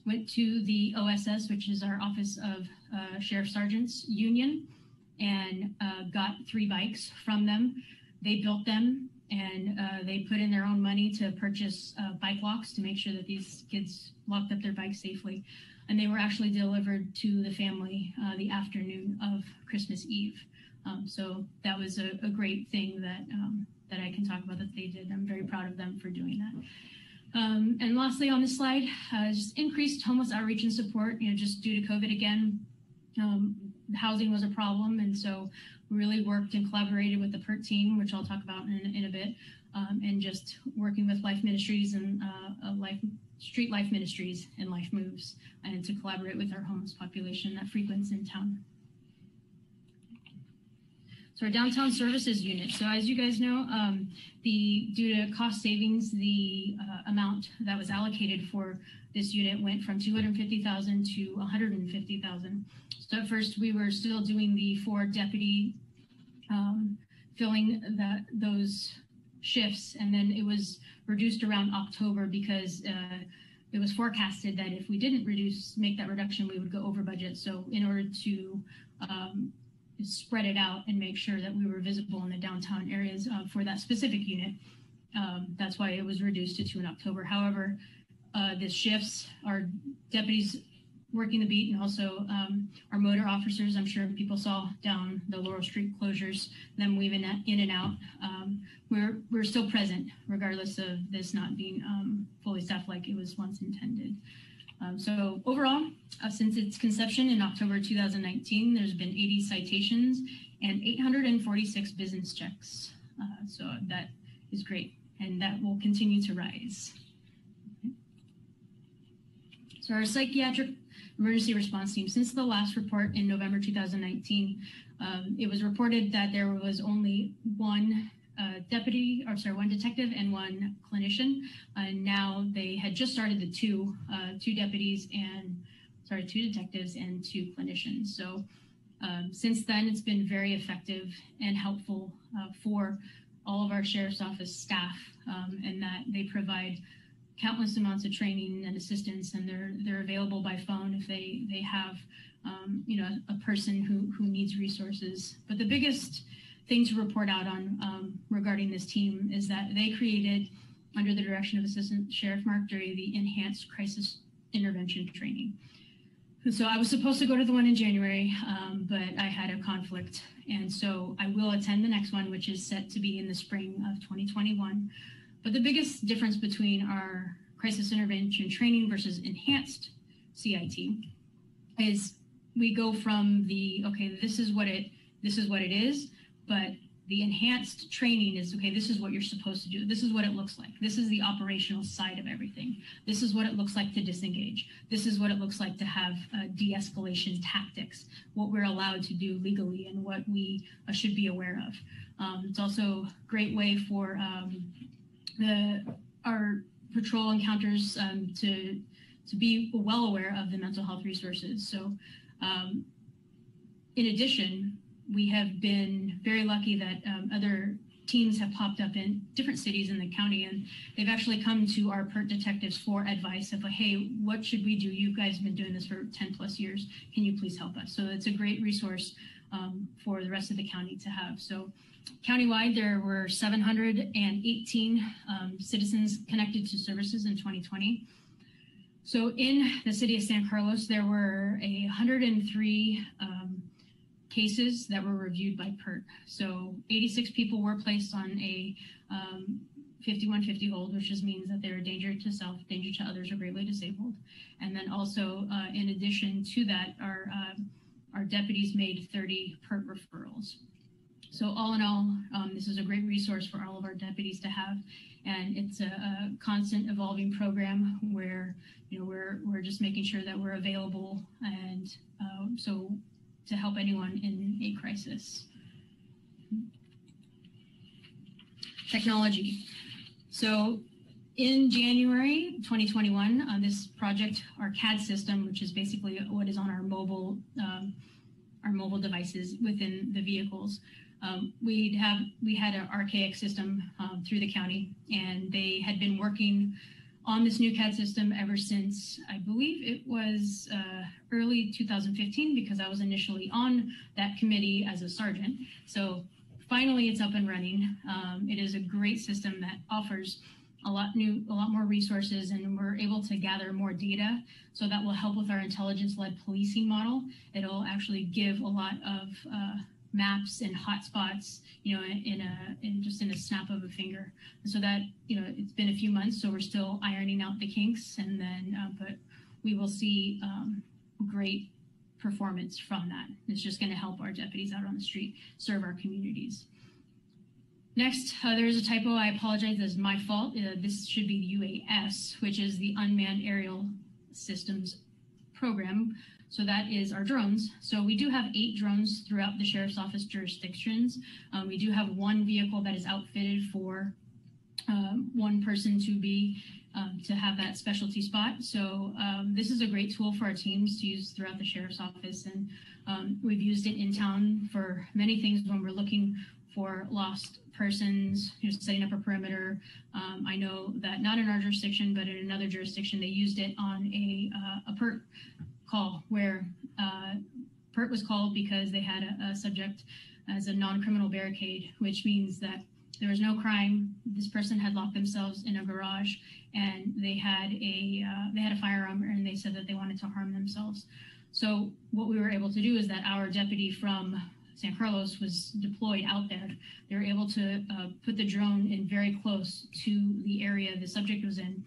S14: went to the OSS, which is our Office of Sheriff Sergeants Union, and got 3 bikes from them. They built them, and they put in their own money to purchase bike locks to make sure that these kids locked up their bikes safely. And they were actually delivered to the family the afternoon of Christmas Eve. So that was a great thing that I can talk about that they did. I'm very proud of them for doing that. And lastly on this slide, just increased homeless outreach and support, just due to COVID again. Housing was a problem, and so we really worked and collaborated with the PERT team, which I'll talk about in a bit, and just working with Life Ministries and Street Life Ministries and Life Moves, and to collaborate with our homeless population that frequents in town. So our downtown services unit. So as you guys know, due to cost savings, the amount that was allocated for this unit went from $250,000 to $150,000. So at first we were still doing the 4 deputy filling those shifts, and then it was reduced around October because it was forecasted that if we didn't make that reduction, we would go over budget. So in order to spread it out and make sure that we were visible in the downtown areas for that specific unit, that's why it was reduced to 2 in October. However, the shifts, our deputies working the beat, and also our motor officers, I'm sure people saw down the Laurel Street closures, them weaving in and out. We're still present regardless of this not being fully staffed like it was once intended. So overall, since its conception in October 2019, there's been 80 citations and 846 business checks. So that is great, and that will continue to rise. Okay. So our psychiatric emergency response team, since the last report in November 2019, it was reported that there was only one detective and 1 clinician. And now they had just started the 2 detectives and 2 clinicians. So since then, it's been very effective and helpful for all of our sheriff's office staff, and that they provide countless amounts of training and assistance, and they're available by phone if they have a person who needs resources. But the biggest thing to report out on regarding this team is that they created, under the direction of Assistant Sheriff Mark Dury, the Enhanced Crisis Intervention Training. So I was supposed to go to the one in January, but I had a conflict. And so I will attend the next one, which is set to be in the spring of 2021. But the biggest difference between our crisis intervention training versus enhanced CIT is we go from the, okay, this is what it is, but The enhanced training is, okay, this is what you're supposed to do. This is what it looks like. This is the operational side of everything. This is what it looks like to disengage. This is what it looks like to have de-escalation tactics, what we're allowed to do legally and what we should be aware of. It's also a great way for our patrol encounters to be well aware of the mental health resources. So in addition, we have been very lucky that other teams have popped up in different cities in the county, and they've actually come to our PERT detectives for advice of, hey, what should we do? You guys have been doing this for 10 plus years. Can you please help us? So it's a great resource for the rest of the county to have. So countywide, there were 718 citizens connected to services in 2020. So in the city of San Carlos, there were 103 cases that were reviewed by PERT. So 86 people were placed on a 5150 hold, which just means that they're a danger to self, danger to others, or gravely disabled. And then also, in addition to that, our deputies made 30 PERT referrals. So all in all, this is a great resource for all of our deputies to have. And it's a constant evolving program where, you know, we're just making sure that we're available and so to help anyone in a crisis. Technology. So in January 2021, this project, our CAD system, which is basically what is on our mobile devices within the vehicles, we had an archaic system through the county, and they had been working on this new CAD system ever since, I believe it was early 2015, because I was initially on that committee as a sergeant. So finally it's up and running. It is a great system that offers a lot more resources, and we're able to gather more data. So that will help with our intelligence-led policing model. It'll actually give a lot of maps and hotspots, you know, in just a snap of a finger. And so that, you know, it's been a few months, so we're still ironing out the kinks, and then, but we will see great performance from that. It's just going to help our deputies out on the street serve our communities. Next, there's a typo. I apologize. That's my fault. This should be UAS, which is the Unmanned Aerial Systems Program. So that is our drones. So we do have 8 drones throughout the Sheriff's Office jurisdictions. We do have 1 vehicle that is outfitted for 1 person to have that specialty spot. So this is a great tool for our teams to use throughout the Sheriff's Office. And we've used it in town for many things when we're looking for lost persons, you know, setting up a perimeter. I know that not in our jurisdiction, but in another jurisdiction, they used it on a PERT call where PERT was called because they had a subject as a non-criminal barricade, which means that there was no crime. This person had locked themselves in a garage, and they had a firearm, and they said that they wanted to harm themselves. So what we were able to do is that our deputy from San Carlos was deployed out there. They were able to put the drone in very close to the area the subject was in,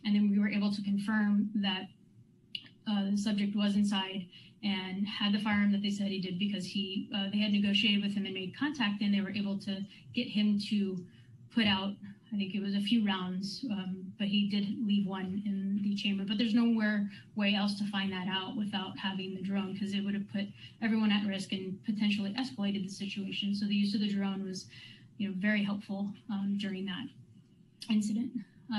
S14: and then we were able to confirm that the subject was inside and had the firearm that they said he did, because they had negotiated with him and made contact, and they were able to get him to put out, I think it was a few rounds, but he did leave 1 in the chamber. But there's nowhere way else to find that out without having the drone, because it would have put everyone at risk and potentially escalated the situation. So the use of the drone was, you know, very helpful during that incident.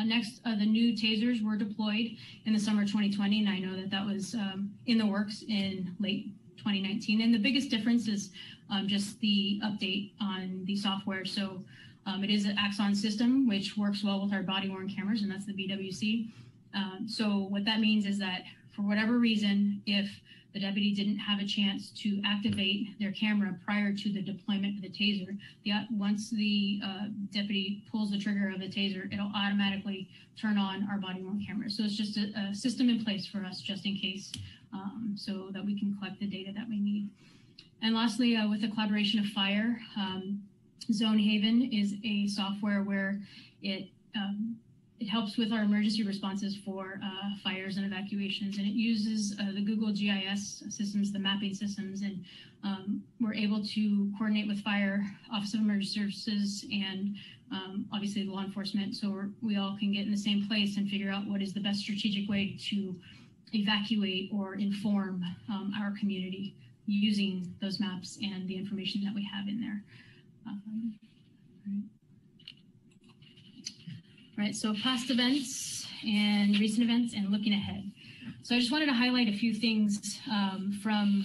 S14: Next, the new tasers were deployed in the summer 2020, and I know that was in the works in late 2019. And the biggest difference is just the update on the software. So it is an Axon system, which works well with our body-worn cameras, and that's the BWC. So what that means is that for whatever reason, if the deputy didn't have a chance to activate their camera prior to the deployment of the taser, once the deputy pulls the trigger of the taser, it'll automatically turn on our body-worn cameras. So it's just a system in place for us just in case, so that we can collect the data that we need. And lastly, with the collaboration of FIRE, Zonehaven is a software where it it helps with our emergency responses for fires and evacuations, and it uses the Google GIS systems, the mapping systems, and we're able to coordinate with fire, Office of Emergency Services, and obviously law enforcement, so we all can get in the same place and figure out what is the best strategic way to evacuate or inform our community using those maps and the information that we have in there. Right, so past events and recent events and looking ahead. So I just wanted to highlight a few things from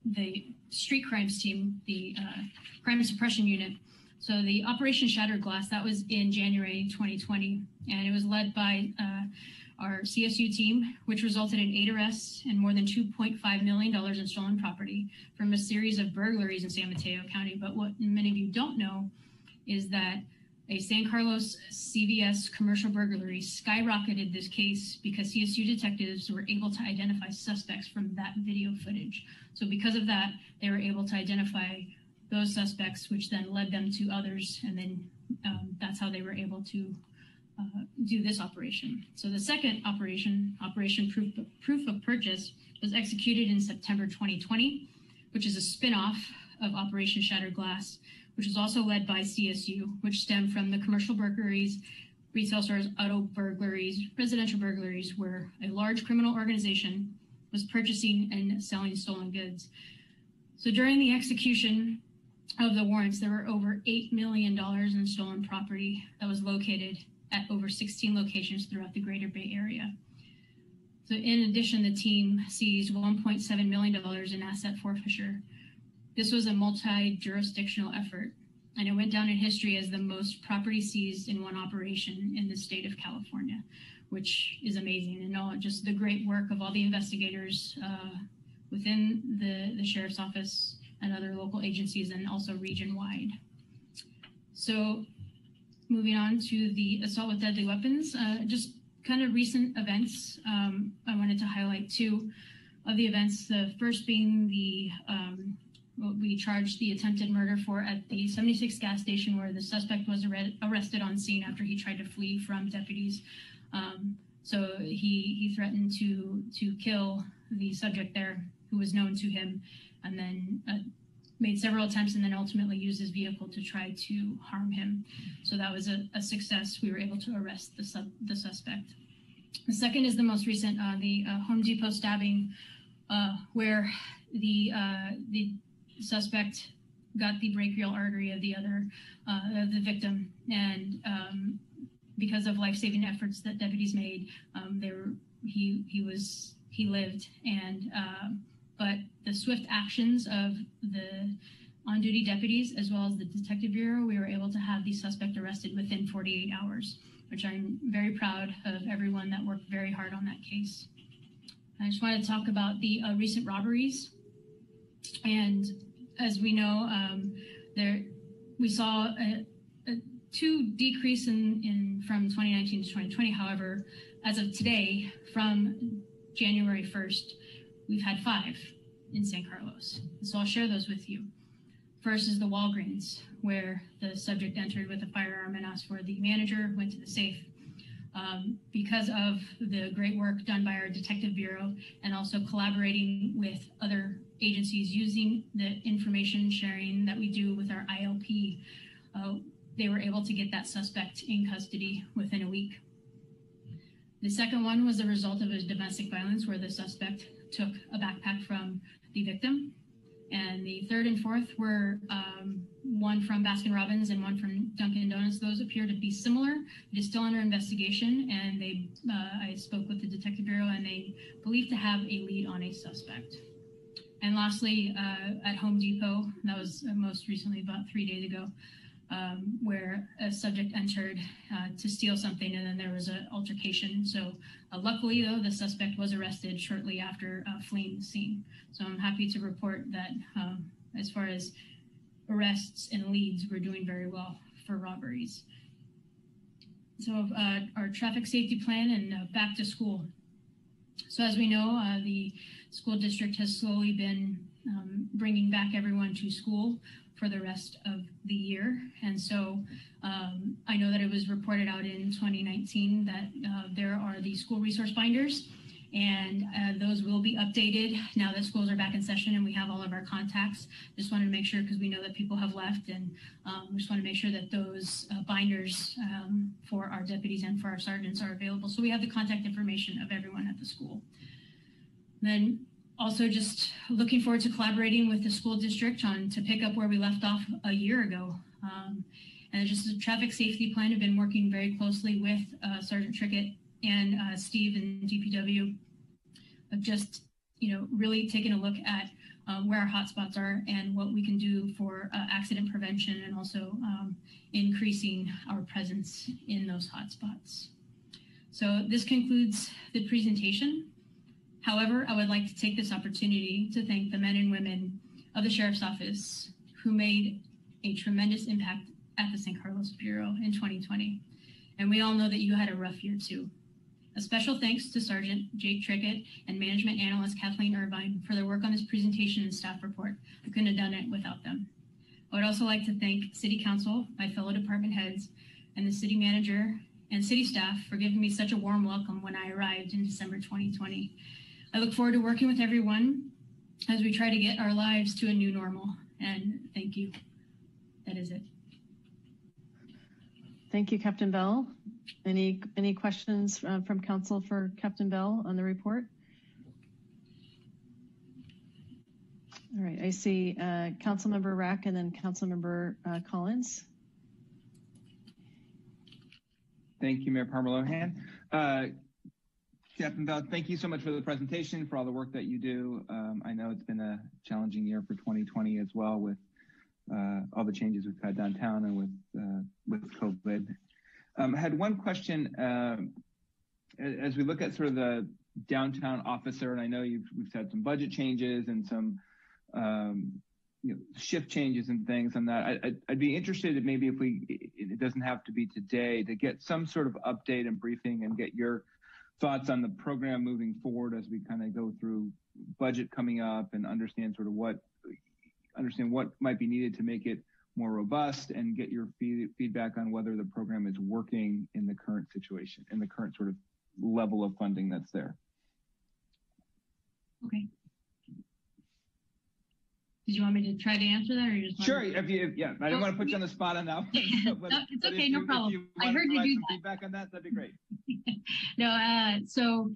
S14: the street crimes team, the crime suppression unit. So the Operation Shattered Glass, that was in January 2020, and it was led by our CSU team, which resulted in 8 arrests and more than $2.5 million in stolen property from a series of burglaries in San Mateo County. But what many of you don't know is that a San Carlos CVS commercial burglary skyrocketed this case because CSU detectives were able to identify suspects from that video footage. So because of that, they were able to identify those suspects, which then led them to others. And then that's how they were able to do this operation. So the second operation, Operation Proof of Purchase, was executed in September 2020, which is a spinoff of Operation Shattered Glass, which was also led by CSU, which stemmed from the commercial burglaries, retail stores, auto burglaries, residential burglaries, where a large criminal organization was purchasing and selling stolen goods. So during the execution of the warrants, there were over $8 million in stolen property that was located at over 16 locations throughout the Greater Bay Area. So in addition, the team seized $1.7 million in asset forfeiture. This was a multi-jurisdictional effort, and it went down in history as the most property seized in one operation in the state of California, which is amazing. And all just the great work of all the investigators within the Sheriff's Office and other local agencies, and also region-wide. So moving on to the assault with deadly weapons, just kind of recent events. I wanted to highlight 2 of the events. The first being the what we charged the attempted murder for at the 76 gas station, where the suspect was arrested on scene after he tried to flee from deputies. So he threatened to kill the subject there, who was known to him, and then made several attempts and then ultimately used his vehicle to try to harm him. So that was a success. We were able to arrest the suspect. The second is the most recent, the Home Depot stabbing, where the suspect got the brachial artery of the victim, and because of life-saving efforts that deputies made, he lived, and but the swift actions of the on-duty deputies as well as the Detective Bureau, we were able to have the suspect arrested within 48 hours, which I'm very proud of everyone that worked very hard on that case. I just wanted to talk about the recent robberies. And as we know, we saw a 2 decrease in from 2019 to 2020. However, as of today, from January 1st, we've had 5 in San Carlos. So I'll share those with you. First is the Walgreens, where the subject entered with a firearm and asked for the manager, went to the safe. Because of the great work done by our Detective Bureau and also collaborating with other agencies using the information sharing that we do with our ILP, they were able to get that suspect in custody within a week. The second one was a result of a domestic violence where the suspect took a backpack from the victim. And the third and fourth were one from Baskin Robbins and one from Dunkin' Donuts. Those appear to be similar. It is still under investigation, and I spoke with the Detective Bureau, and they believe to have a lead on a suspect. And lastly, at Home Depot, that was most recently about 3 days ago, where a subject entered to steal something, and then there was an altercation. So luckily, though, the suspect was arrested shortly after fleeing the scene. So I'm happy to report that as far as arrests and leads, we're doing very well for robberies. So our traffic safety plan and back to school. So as we know, the school district has slowly been bringing back everyone to school for the rest of the year. And so I know that it was reported out in 2019 that there are these school resource binders, and those will be updated now that schools are back in session and we have all of our contacts. Just wanted to make sure, because we know that people have left, and we just want to make sure that those binders for our deputies and for our sergeants are available. So we have the contact information of everyone at the school. Then also just looking forward to collaborating with the school district to pick up where we left off a year ago. And just the traffic safety plan, have been working very closely with Sergeant Trickett and Steve and DPW, of just, really taking a look at where our hotspots are and what we can do for accident prevention, and also increasing our presence in those hotspots. So this concludes the presentation. However, I would like to take this opportunity to thank the men and women of the Sheriff's Office who made a tremendous impact at the San Carlos Bureau in 2020. And we all know that you had a rough year too. A special thanks to Sergeant Jake Trickett and Management Analyst Kathleen Irvine for their work on this presentation and staff report. I couldn't have done it without them. I would also like to thank City Council, my fellow department heads, and the City Manager and City staff for giving me such a warm welcome when I arrived in December 2020. I look forward to working with everyone as we try to get our lives to a new normal. And thank you. That is it.
S1: Thank you, Captain Bell. Any questions from Council for Captain Bell on the report? All right, I see Councilmember Rack and then Councilmember Collins.
S15: Thank you, Mayor Palmer-Lohan. Captain Bell, thank you so much for the presentation, for all the work that you do. I know it's been a challenging year for 2020 as well, with all the changes we've had downtown and with COVID. I had one question as we look at sort of the downtown officer, and I know we've had some budget changes and some shift changes and things on that. I'd be interested in maybe it doesn't have to be today, to get some sort of update and briefing and get your thoughts on the program moving forward as we kind of go through budget coming up and understand what might be needed to make it more robust, and get your feedback on whether the program is working in the current situation, in the current sort of level of funding that's there.
S14: Okay. Did you want me to try to answer that, or you just
S15: sure? I didn't want to put you on the spot on that.
S14: No, it's okay, no problem. I heard you do that.
S15: Feedback on that, that'd be great.
S14: No, so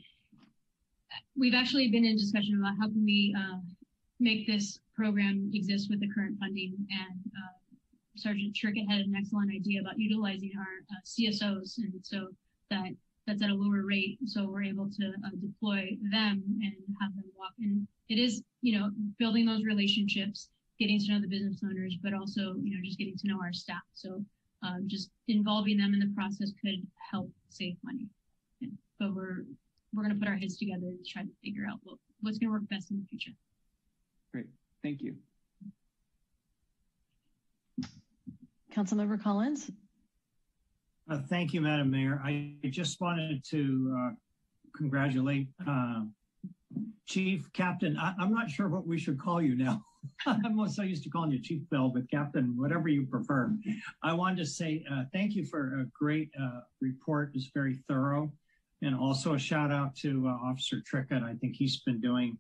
S14: we've actually been in discussion about how can we make this program exist with the current funding, and Sergeant Trickett had an excellent idea about utilizing our CSOs, and so that's at a lower rate, so we're able to deploy them and have them walk. And it is, building those relationships, getting to know the business owners, but also, just getting to know our staff. So just involving them in the process could help save money. But we're going to put our heads together and try to figure out what's going to work best in the future.
S15: Great, thank you.
S1: Councilmember Collins.
S7: Thank you, Madam Mayor. I just wanted to congratulate Chief Captain. I'm not sure what we should call you now. I'm so used to calling you Chief Bell, but Captain, whatever you prefer. I wanted to say thank you for a great report. It's very thorough. And also a shout out to Officer Trickett. I think he's been doing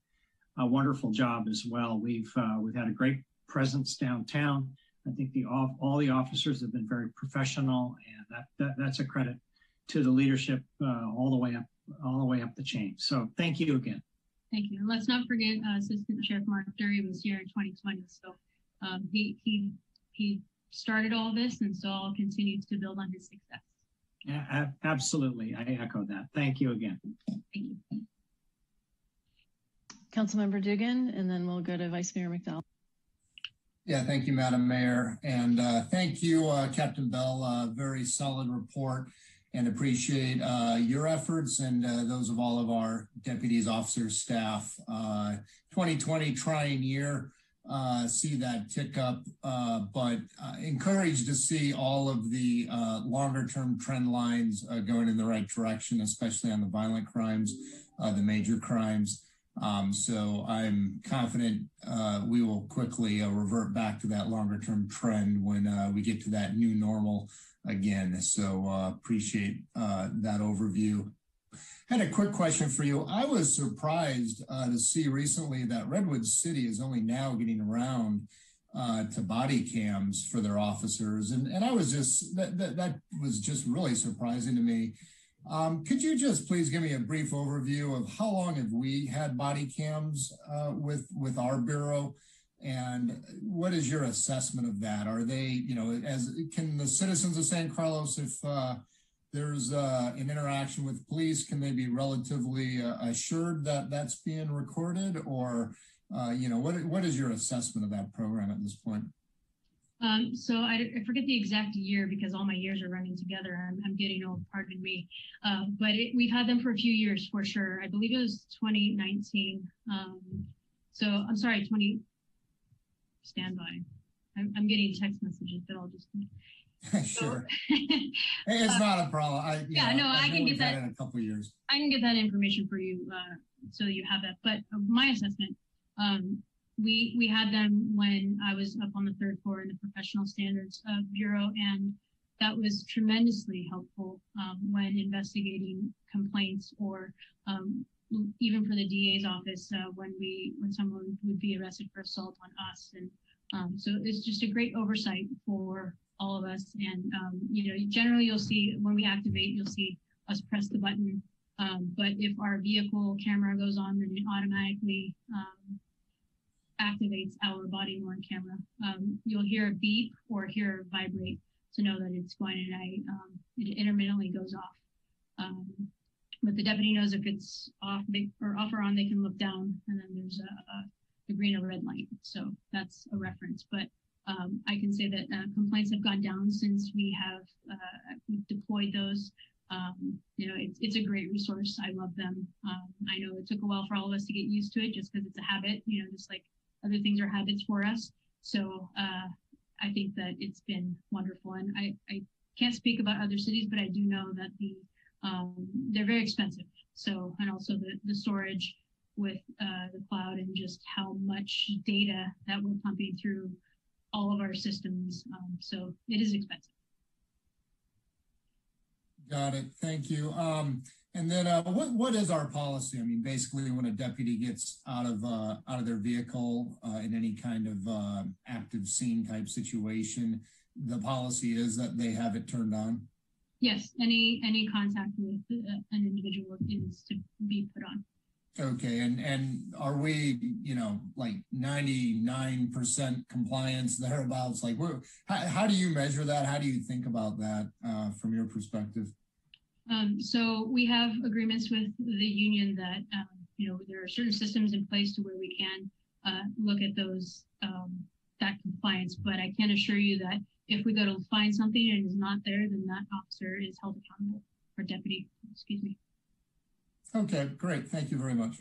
S7: a wonderful job as well. We've had a great presence downtown. I think all the officers have been very professional, and that's a credit to the leadership all the way up the chain. So thank you again.
S14: Thank you. And let's not forget Assistant Sheriff Mark Dury was here in 2020. So he started all this, and so I'll continue to build on his success.
S7: Yeah, absolutely. I echo that. Thank you again.
S14: Thank you.
S1: Councilmember Dugan, and then we'll go to Vice Mayor McDowell.
S13: Yeah, thank you, Madam Mayor. And thank you, Captain Bell. Very solid report, and appreciate your efforts and those of all of our deputies, officers, staff. 2020 trying year, see that tick up, but encouraged to see all of the longer term trend lines going in the right direction, especially on the violent crimes, the major crimes. So I'm confident we will quickly revert back to that longer term trend when we get to that new normal again. So appreciate that overview. Had a quick question for you. I was surprised to see recently that Redwood City is only now getting around to body cams for their officers. And I was just, that was just really surprising to me. Could you just please give me a brief overview of how long have we had body cams with our bureau? And what is your assessment of that? Are they, you know, can the citizens of San Carlos, if there's an interaction with police, can they be relatively assured that that's being recorded? Or, you know, what is your assessment of that program at this point?
S14: So I forget the exact year because all my years are running together. I'm getting old, pardon me. But we've had them for a few years for sure. I believe it was 2019. So I'm sorry, stand by. I'm getting text messages, but I'll just.
S13: Sure. It's not a problem. I can get that in a couple of years.
S14: I can get that information for you so you have that. But my assessment, we had them when I was up on the third floor in the Professional Standards Bureau, and that was tremendously helpful when investigating complaints or even for the DA's office when someone would be arrested for assault on us. And so it's just a great oversight for all of us. And, you know, generally you'll see when we activate, you'll see us press the button. But if our vehicle camera goes on, then it automatically activates our body-worn camera. You'll hear a beep or hear a vibrate to know that it's going, and it intermittently goes off. But the deputy knows if it's off or on, they can look down, and then there's a green or red light. So that's a reference. But I can say that complaints have gone down since we've deployed those. You know, it's a great resource. I love them. I know it took a while for all of us to get used to it just because it's a habit, you know, just like other things are habits for us. So I think that it's been wonderful. And I can't speak about other cities, but I do know that they're very expensive. So, and also the storage with the cloud and just how much data that we're pumping through all of our systems. So it is expensive.
S13: Got it. Thank you. And then what is our policy? I mean, basically when a deputy gets out of their vehicle in any kind of active scene type situation, the policy is that they have it turned on?
S14: Yes, any contact with an individual is to be put on.
S13: Okay, and are we, you know, like 99% compliance thereabouts? Like, how do you measure that? How do you think about that from your perspective?
S14: So we have agreements with the union that, you know, there are certain systems in place to where we can look at those, that compliance, but I can assure you that if we go to find something and it's not there, then that officer is held accountable, or deputy, excuse me.
S13: Okay, great. Thank you very much.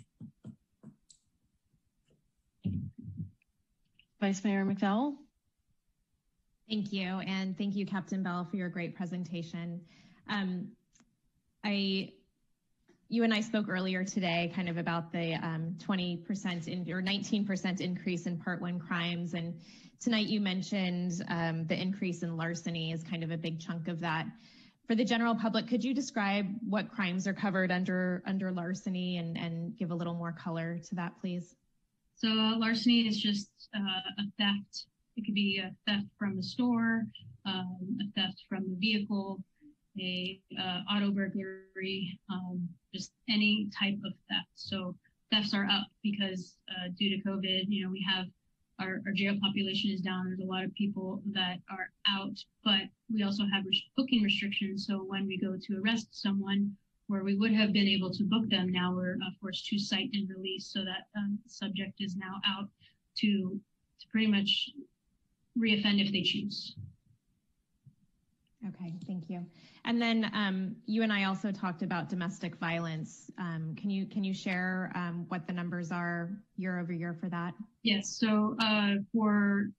S1: Vice Mayor McDowell.
S6: Thank you. And thank you, Captain Bell, for your great presentation. You and I spoke earlier today kind of about the 20% or 19% increase in Part 1 crimes. And tonight you mentioned the increase in larceny is kind of a big chunk of that. For the general public, could you describe what crimes are covered under larceny and give a little more color to that, please?
S14: So larceny is just a theft. It could be a theft from the store, a theft from the vehicle, a auto burglary, just any type of theft. So thefts are up because due to COVID, you know, we have our jail population is down. There's a lot of people that are out, but we also have booking restrictions. So when we go to arrest someone where we would have been able to book them, now we're forced to cite and release. So that subject is now out to pretty much reoffend if they choose.
S6: Okay, thank you. And then you and I also talked about domestic violence. Can you share what the numbers are year over year for that?
S14: Yes. So for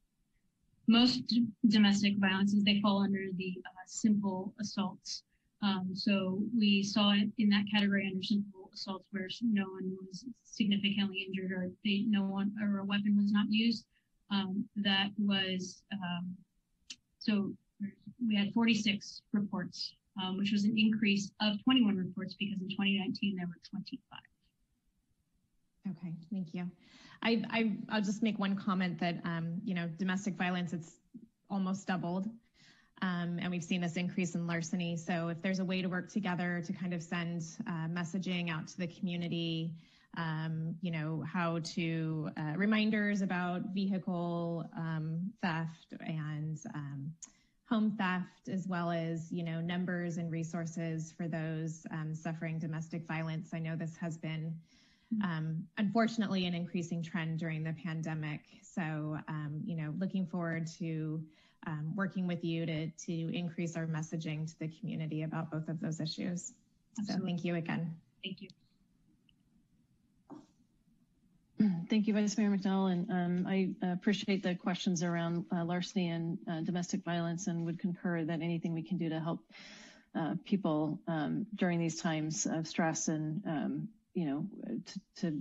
S14: most domestic violences, they fall under the simple assaults. So we saw it in that category under simple assaults where no one was significantly injured or a weapon was not used. That was, so we had 46 reports, which was an increase of 21 reports because in 2019 there were 25.
S6: Okay, thank you. I'll just make one comment that, domestic violence, it's almost doubled. And we've seen this increase in larceny. So if there's a way to work together to kind of send messaging out to the community, how to reminders about vehicle theft and home theft, as well as, numbers and resources for those suffering domestic violence. I know this has been, unfortunately, an increasing trend during the pandemic. So, looking forward to working with you to increase our messaging to the community about both of those issues. Absolutely. So thank you again.
S14: Thank you.
S1: Thank you, Vice Mayor McDowell. And I appreciate the questions around larceny and domestic violence, and would concur that anything we can do to help people during these times of stress and, to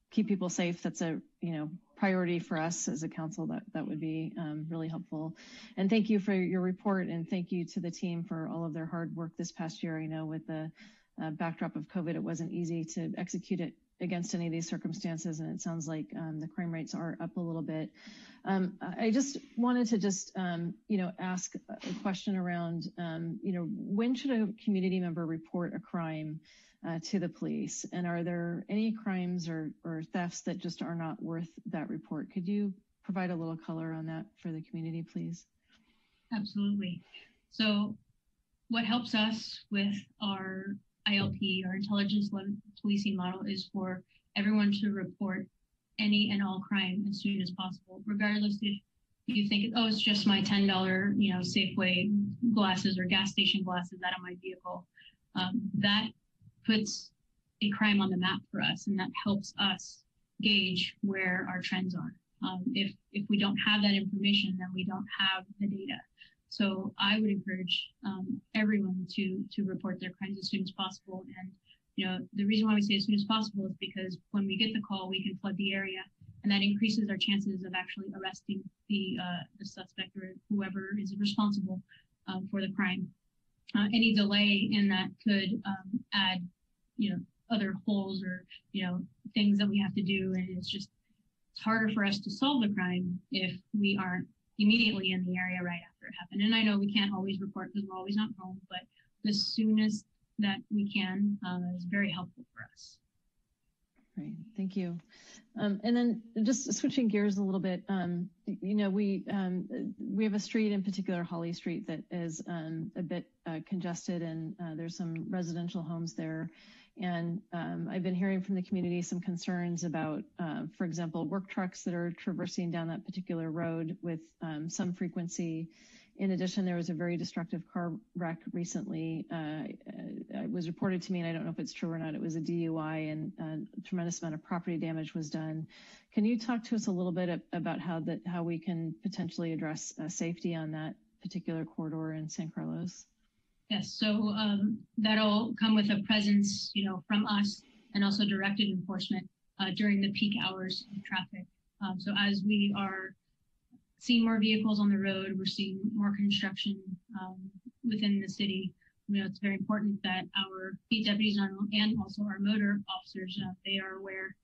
S1: keep people safe, that's a, priority for us as a council, that would be really helpful. And thank you for your report, and thank you to the team for all of their hard work this past year. I know with the backdrop of COVID, it wasn't easy to execute it against any of these circumstances, and it sounds like the crime rates are up a little bit. I just wanted to ask a question around, when should a community member report a crime to the police? And are there any crimes or thefts that just are not worth that report? Could you provide a little color on that for the community, please?
S14: Absolutely. So what helps us with our ILP, our intelligence-led policing model, is for everyone to report any and all crime as soon as possible, regardless if you think, oh, it's just my $10, Safeway glasses or gas station glasses out of my vehicle. That puts a crime on the map for us, and that helps us gauge where our trends are. If we don't have that information, then we don't have the data. So I would encourage everyone to report their crimes as soon as possible. And the reason why we say as soon as possible is because when we get the call, we can flood the area, and that increases our chances of actually arresting the suspect or whoever is responsible for the crime. Any delay in that could add, other holes or, things that we have to do. And it's harder for us to solve the crime if we aren't immediately in the area right after it happened. And I know we can't always report because we're always not home, but the soonest that we can is very helpful for us.
S1: Great, thank you. And then just switching gears a little bit, we have a street in particular, Holly Street, that is a bit congested, and there's some residential homes there. And I've been hearing from the community some concerns about, for example, work trucks that are traversing down that particular road with some frequency. In addition, there was a very destructive car wreck recently. It was reported to me, and I don't know if it's true or not, it was a DUI, and a tremendous amount of property damage was done. Can you talk to us a little bit about how we can potentially address safety on that particular corridor in San Carlos?
S14: Yes, so that'll come with a presence, from us, and also directed enforcement during the peak hours of traffic. So as we are seeing more vehicles on the road, we're seeing more construction within the city. It's very important that our beat deputies and also our motor officers, they are aware.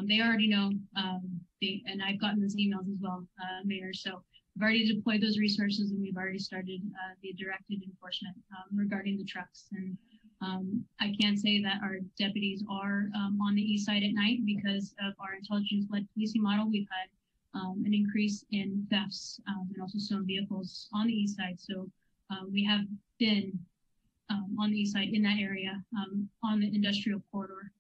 S14: They already know, and I've gotten those emails as well, Mayor. So we've already deployed those resources, and we've already started the directed enforcement regarding the trucks. And I can say that our deputies are on the east side at night because of our intelligence-led policing model. We've had an increase in thefts and also stolen vehicles on the east side. So we have been on the east side in that area on the industrial corridor.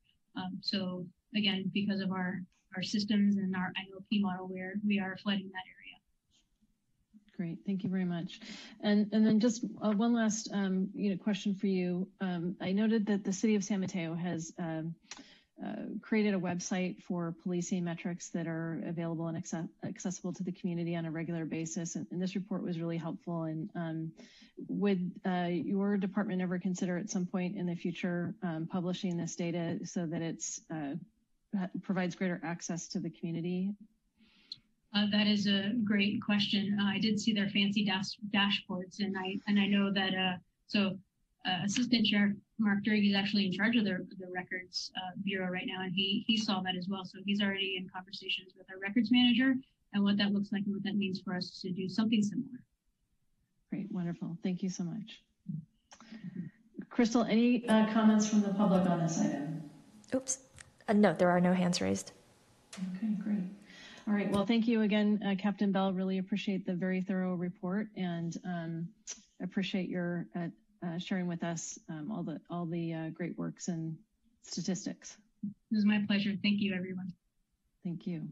S14: So again, because of our systems and our IOP model, where we are flooding that area.
S1: Great, thank you very much. And then just one last question for you. I noted that the city of San Mateo has created a website for policing metrics that are available and accessible to the community on a regular basis. And this report was really helpful. And would your department ever consider at some point in the future publishing this data so that it's provides greater access to the community?
S14: That is a great question. I did see their fancy dashboards, and I know that Assistant Sheriff Mark Durg is actually in charge of the Records Bureau right now, and he saw that as well. So he's already in conversations with our records manager and what that looks like and what that means for us to do something similar.
S1: Great, wonderful. Thank you so much. Crystal, any comments from the public on this item?
S4: Oops. No, there are no hands raised.
S1: Okay, great. All right. Well, thank you again, Captain Bell. Really appreciate the very thorough report, and appreciate your sharing with us all the great works and statistics.
S14: It was my pleasure. Thank you, everyone.
S1: Thank you.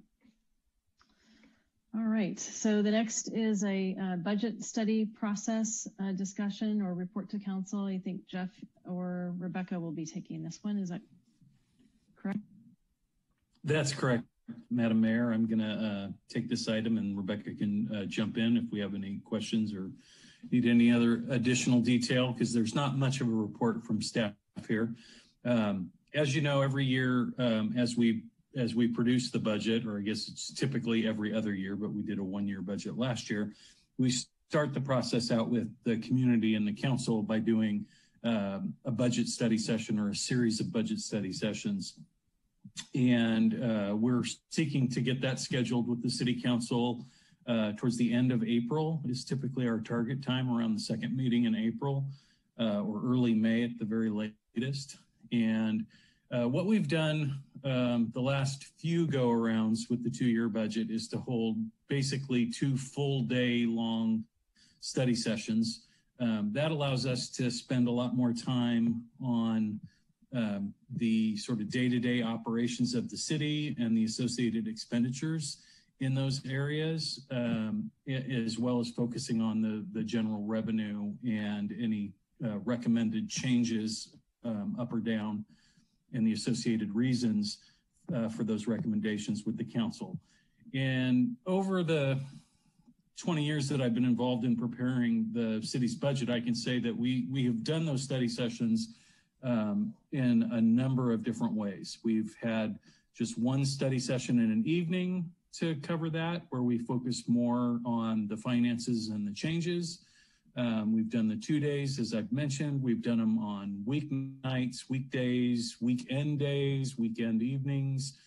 S1: All right. So the next is a budget study process discussion or report to council. I think Jeff or Rebecca will be taking this one. Is that correct?
S2: That's correct, Madam Mayor. I'm going to take this item, and Rebecca can jump in if we have any questions or need any other additional detail, because there's not much of a report from staff here. As you know, every year as we produce the budget, or I guess it's typically every other year, but we did a one-year budget last year, we start the process out with the community and the council by doing a budget study session or a series of budget study sessions. And we're seeking to get that scheduled with the City Council towards the end of April is typically our target time, around the second meeting in April or early May at the very latest. And what we've done the last few go-arounds with the two-year budget is to hold basically 2 full-day-long study sessions. That allows us to spend a lot more time on the sort of day-to-day operations of the city and the associated expenditures in those areas, as well as focusing on the general revenue and any recommended changes up or down and the associated reasons for those recommendations with the council. And over the 20 years that I've been involved in preparing the city's budget, I can say that we have done those study sessions in a number of different ways. We've had just one study session in an evening to cover that, where we focus more on the finances and the changes. We've done the 2 days, as I've mentioned. We've done them on weeknights, weekdays, weekend days, weekend evenings.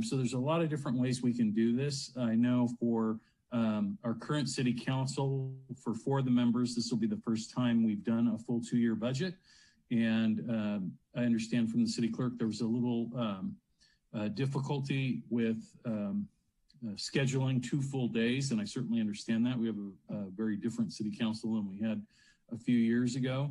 S2: So there's a lot of different ways we can do this. I know for our current city council, for 4 of the members, this will be the first time we've done a full 2-year budget. And I understand from the city clerk, there was a little difficulty with scheduling 2 full days, and I certainly understand that. We have a very different city council than we had a few years ago,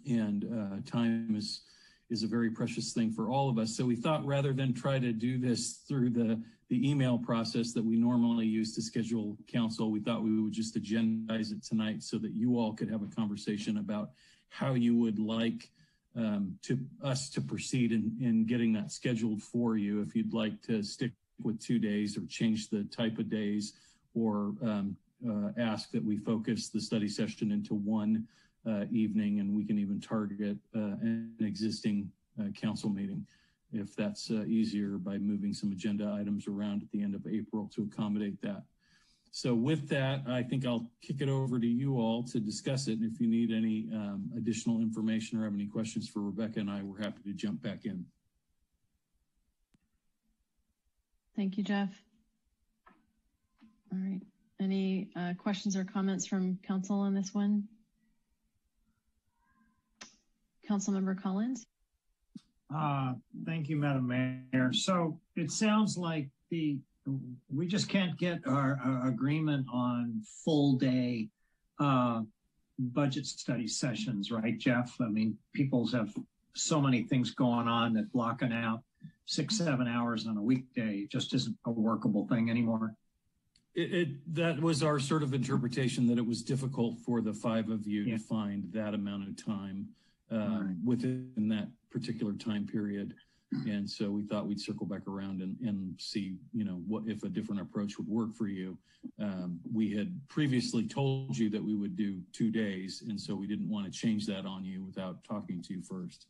S2: and time is a very precious thing for all of us. So we thought, rather than try to do this through the email process that we normally use to schedule council, we thought we would just agendize it tonight so that you all could have a conversation about how you would like us to proceed in getting that scheduled for you. If you'd like to stick with 2 days or change the type of days, or ask that we focus the study session into one evening, and we can even target an existing council meeting if that's easier, by moving some agenda items around at the end of April to accommodate that. So with that, I think I'll kick it over to you all to discuss it. And if you need any additional information or have any questions for Rebecca and I, we're happy to jump back in.
S1: Thank you, Jeff. All right. Any questions or comments from council on this one? Councilmember Collins.
S7: Thank you, Madam Mayor. So it sounds like we just can't get our agreement on full day budget study sessions, right, Jeff? I mean, people have so many things going on that blocking out 6-7 hours on a weekday just isn't a workable thing anymore.
S2: That was our sort of interpretation, that it was difficult for the 5 of you to find that amount of time within that particular time period. And so we thought we'd circle back around and see, what if a different approach would work for you. We had previously told you that we would do 2 days, and so we didn't want to change that on you without talking to you first.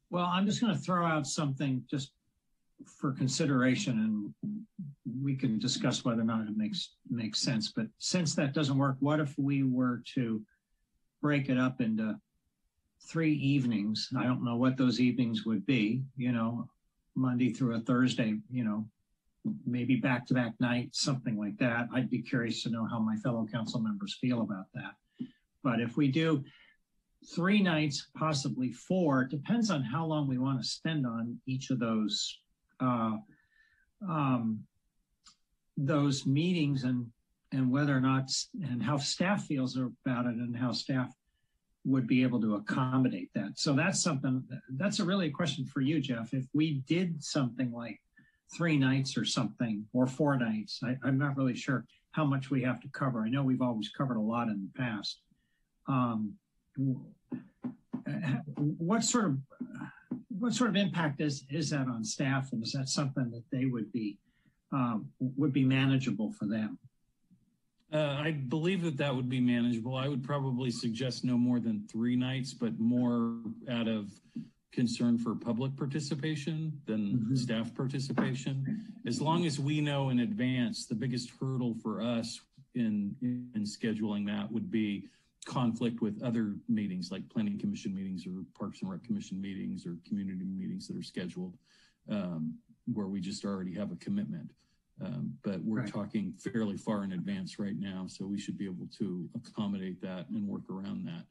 S7: Well, I'm just going to throw out something just for consideration, and we can discuss whether or not it makes sense. But since that doesn't work, what if we were to break it up into 3 evenings? I don't know what those evenings would be, Monday through a Thursday, maybe back-to-back nights, something like that. I'd be curious to know how my fellow council members feel about that. But if we do 3 nights, possibly 4, it depends on how long we want to spend on each of those meetings and whether or not, and how staff feels about it and how staff would be able to accommodate that. So that's a question for you, Jeff. If we did something like 3 nights or something, or 4 nights, I'm not really sure how much we have to cover. I know we've always covered a lot in the past. What sort of impact is that on staff, and is that something that they would be manageable for them?
S2: I believe that would be manageable. I would probably suggest no more than 3 nights, but more out of concern for public participation than staff participation. As long as we know in advance, the biggest hurdle for us in scheduling that would be conflict with other meetings like planning commission meetings or Parks and Rec Commission meetings or community meetings that are scheduled where we just already have a commitment. But we're talking fairly far in advance right now, so we should be able to accommodate that and work around that.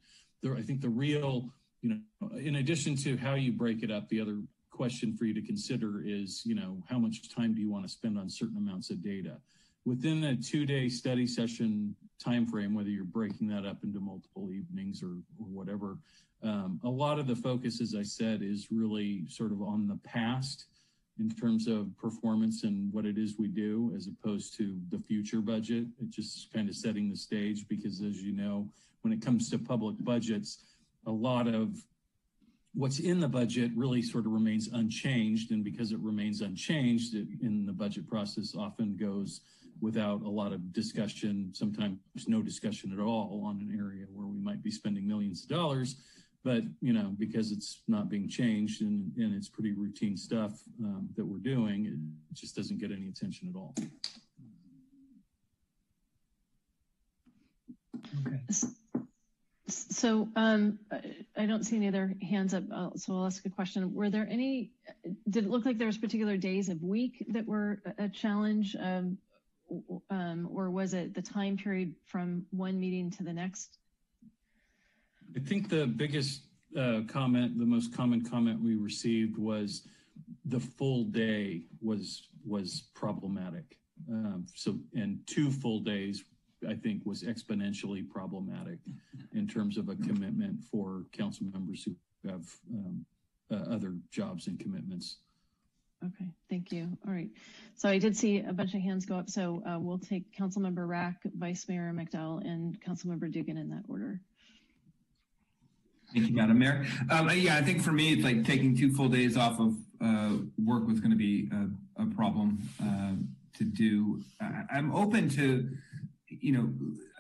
S2: I think the real, in addition to how you break it up, the other question for you to consider is, how much time do you want to spend on certain amounts of data? Within a 2-day study session timeframe, whether you're breaking that up into multiple evenings or whatever, a lot of the focus, as I said, is really sort of on the past in terms of performance and what it is we do, as opposed to the future budget. It's just kind of setting the stage, because as you know, when it comes to public budgets, a lot of what's in the budget really sort of remains unchanged. And because it remains unchanged, in the budget process often goes without a lot of discussion, sometimes no discussion at all on an area where we might be spending millions of dollars. But, because it's not being changed and it's pretty routine stuff that we're doing, it just doesn't get any attention at all.
S7: Okay.
S1: So I don't see any other hands up, so I'll ask a question. Did it look like there was particular days of week that were a challenge, or was it the time period from one meeting to the next?
S2: I think the biggest comment, the most common comment we received was the full day was problematic. And 2 full days, I think, was exponentially problematic in terms of a commitment for council members who have other jobs and commitments.
S1: Okay, thank you. All right. So I did see a bunch of hands go up. So we'll take Councilmember Rack, Vice Mayor McDowell, and Councilmember Dugan in that order.
S16: Thank you, Madam Mayor. Yeah, I think for me, it's like taking 2 full days off of work was going to be a problem to do. I'm open to,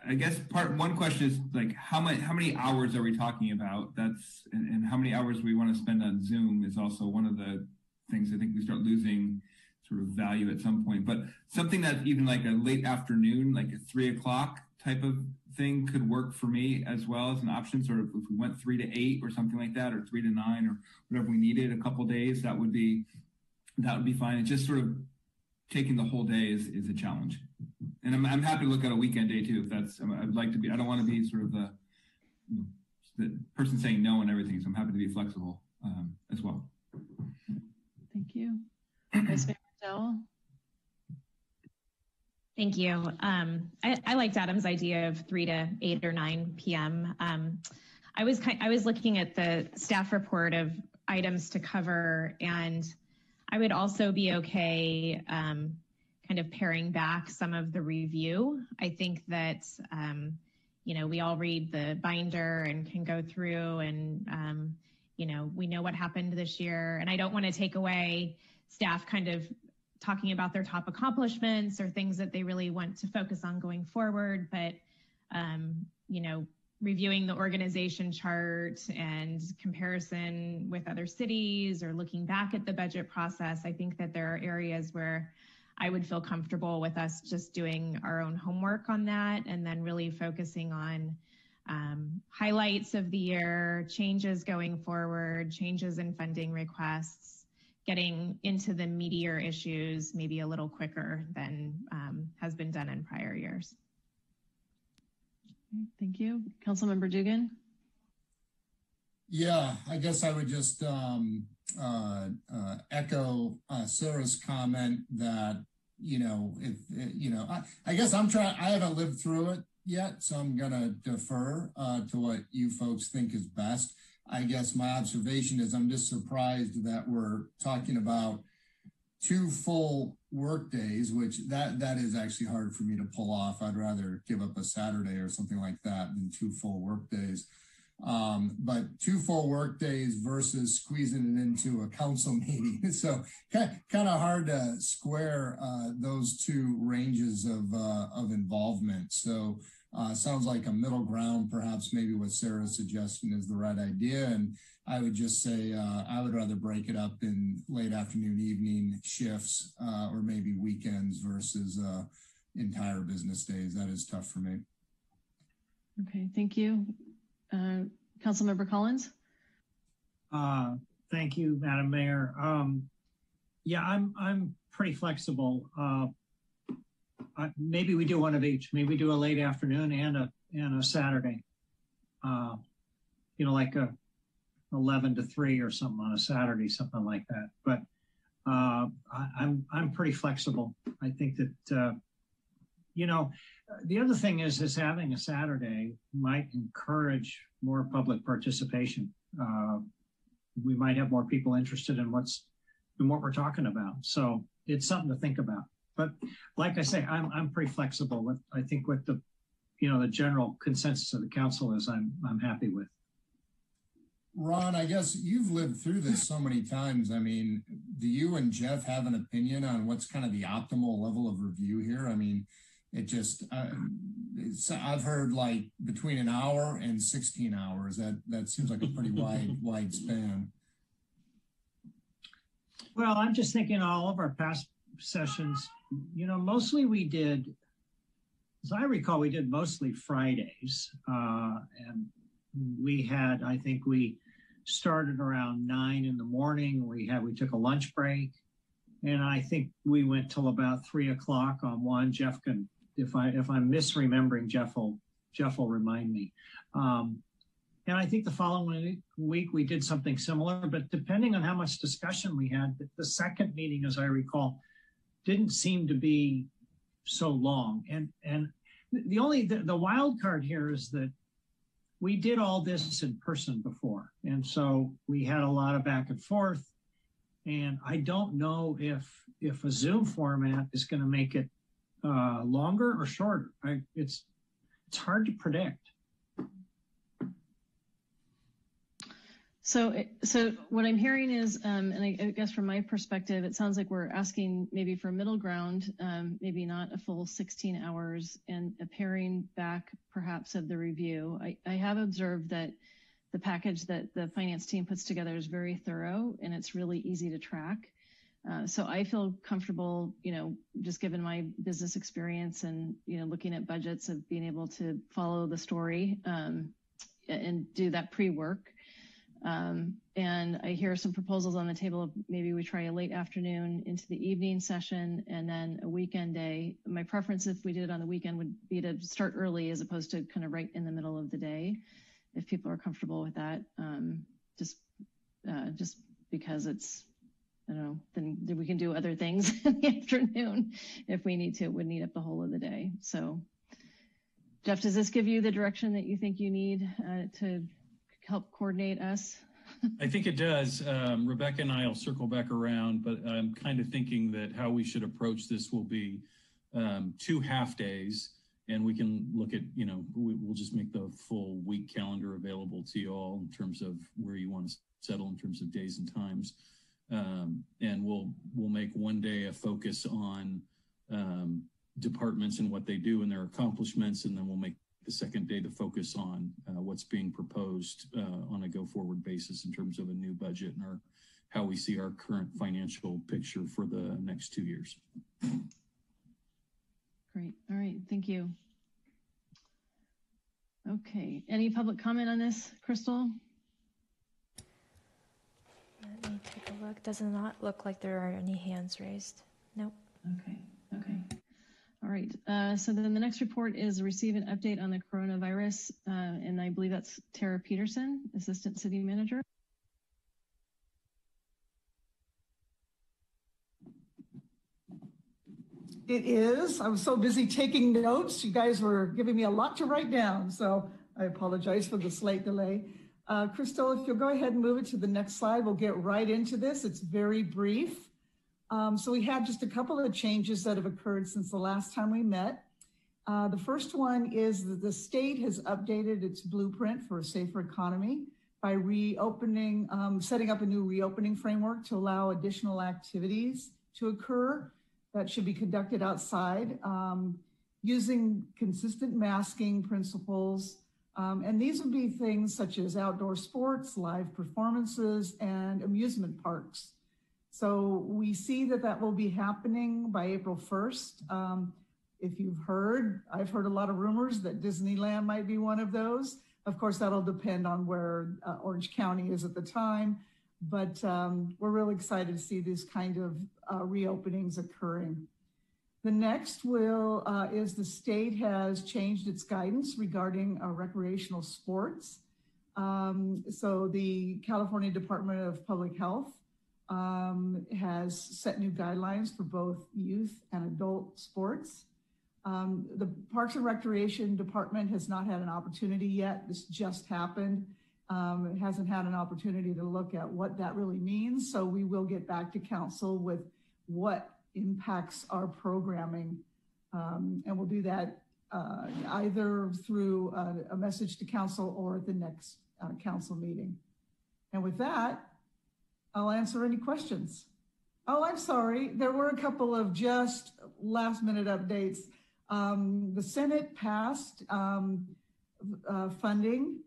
S16: I guess one question is like how many hours are we talking about? And how many hours we want to spend on Zoom is also one of the things I think we start losing sort of value at some point. But something that's even like a late afternoon, like a 3 o'clock type of thing could work for me as well as an option. Sort of if we went 3 to 8 or something like that, or 3 to 9 or whatever we needed, a couple days, that would be fine. It's just sort of taking the whole day is a challenge. And I'm happy to look at a weekend day too. I'd like to be, I don't want to be sort of the person saying no and everything. So I'm happy to be flexible as well.
S1: Thank you. Vice Mayor McDowell.
S6: Thank you. I liked Adam's idea of 3 to 8 or 9 p.m. I was looking at the staff report of items to cover, and I would also be okay kind of paring back some of the review. I think that, we all read the binder and can go through and, we know what happened this year, and I don't want to take away staff kind of talking about their top accomplishments or things that they really want to focus on going forward, but reviewing the organization chart and comparison with other cities or looking back at the budget process, I think that there are areas where I would feel comfortable with us just doing our own homework on that and then really focusing on highlights of the year, changes going forward, changes in funding requests, getting into the meatier issues maybe a little quicker than has been done in prior years.
S1: Thank you. Councilmember Dugan.
S13: Yeah, I guess I would just echo Sarah's comment that, I guess I haven't lived through it yet, so I'm going to defer to what you folks think is best. I guess my observation is I'm just surprised that we're talking about 2 full work days, which that is actually hard for me to pull off. I'd rather give up a Saturday or something like that than 2 full work days. But 2 full work days versus squeezing it into a council meeting. So kind of hard to square those 2 ranges of involvement. So sounds like a middle ground, perhaps maybe what Sarah's suggesting is the right idea. And I would just say I would rather break it up in late afternoon, evening shifts, or maybe weekends versus entire business days. That is tough for me.
S1: Okay, thank you. Councilmember Collins.
S7: Thank you, Madam Mayor. Yeah, I'm pretty flexible. Maybe we do one of each. Maybe we do a late afternoon and a Saturday. Like a 11 to 3 or something on a Saturday, something like that. But I'm pretty flexible. I think that the other thing is having a Saturday might encourage more public participation. We might have more people interested in what we're talking about. So it's something to think about. But like I say, I'm pretty flexible. I think what the general consensus of the council is, I'm happy with.
S13: Ron, I guess you've lived through this so many times. I mean, do you and Jeff have an opinion on what's kind of the optimal level of review here? I mean, it just, I've heard like between an hour and 16 hours. That seems like a pretty wide span.
S7: Well, I'm just thinking all of our past sessions, mostly we did, as I recall, we did mostly Fridays. And I think we started around 9 in the morning. We took a lunch break, and I think we went till about 3 o'clock on one. Jeff can, if I'm misremembering, Jeff will remind me. And I think the following week we did something similar, but depending on how much discussion we had, the second meeting, as I recall, didn't seem to be so long. And the wild card here is that we did all this in person before. And so we had a lot of back and forth. And I don't know if a Zoom format is going to make it longer or shorter. It's hard to predict.
S1: So what I'm hearing is, and I guess from my perspective, it sounds like we're asking maybe for a middle ground, maybe not a full 16 hours, and a paring back perhaps of the review. I have observed that the package that the finance team puts together is very thorough and it's really easy to track. So I feel comfortable, just given my business experience and, looking at budgets, of being able to follow the story and do that pre-work. And I hear some proposals on the table of maybe we try a late afternoon into the evening session and then a weekend day. My preference, if we did it on the weekend, would be to start early as opposed to kind of right in the middle of the day, if people are comfortable with that. Just because it's, I don't know, then we can do other things in the afternoon if we need to. It would need up the whole of the day. So Jeff, does this give you the direction that you think you need to help coordinate us?
S2: I think it does. Rebecca and I will circle back around, but I'm kind of thinking that how we should approach this will be 2 half days and we can look at, we'll just make the full week calendar available to you all in terms of where you want to settle in terms of days and times. And we'll make one day a focus on departments and what they do and their accomplishments, and then we'll make the second day the focus on what's being proposed on a go-forward basis in terms of a new budget and how we see our current financial picture for the next 2 years.
S1: Great. All right. Thank you. Okay. Any public comment on this, Crystal?
S4: Let me take a look. Does not look like there are any hands raised. Nope.
S1: Okay. All right. So then the next report is receive an update on the coronavirus. And I believe that's Tara Peterson, Assistant City Manager.
S17: It is. I was so busy taking notes. You guys were giving me a lot to write down, so I apologize for the slight delay. Crystal, if you'll go ahead and move it to the next slide, we'll get right into this. It's very brief. So we have just a couple of changes that have occurred since the last time we met. The first one is that the state has updated its blueprint for a safer economy by reopening, setting up a new reopening framework to allow additional activities to occur that should be conducted outside using consistent masking principles. And these would be things such as outdoor sports, live performances, and amusement parks. So we see that will be happening by April 1st. If you've heard, I've heard a lot of rumors that Disneyland might be one of those. Of course, that'll depend on where Orange County is at the time. But we're really excited to see these kind of reopenings occurring. The next is the state has changed its guidance regarding recreational sports. So the California Department of Public Health has set new guidelines for both youth and adult sports. The Parks and Recreation Department has not had an opportunity yet. This just happened. It hasn't had an opportunity to look at what that really means. So we will get back to council with what impacts our programming. And we'll do that either through a message to council or at the next council meeting. And with that, I'll answer any questions. Oh, I'm sorry. There were a couple of just last minute updates. The Senate passed funding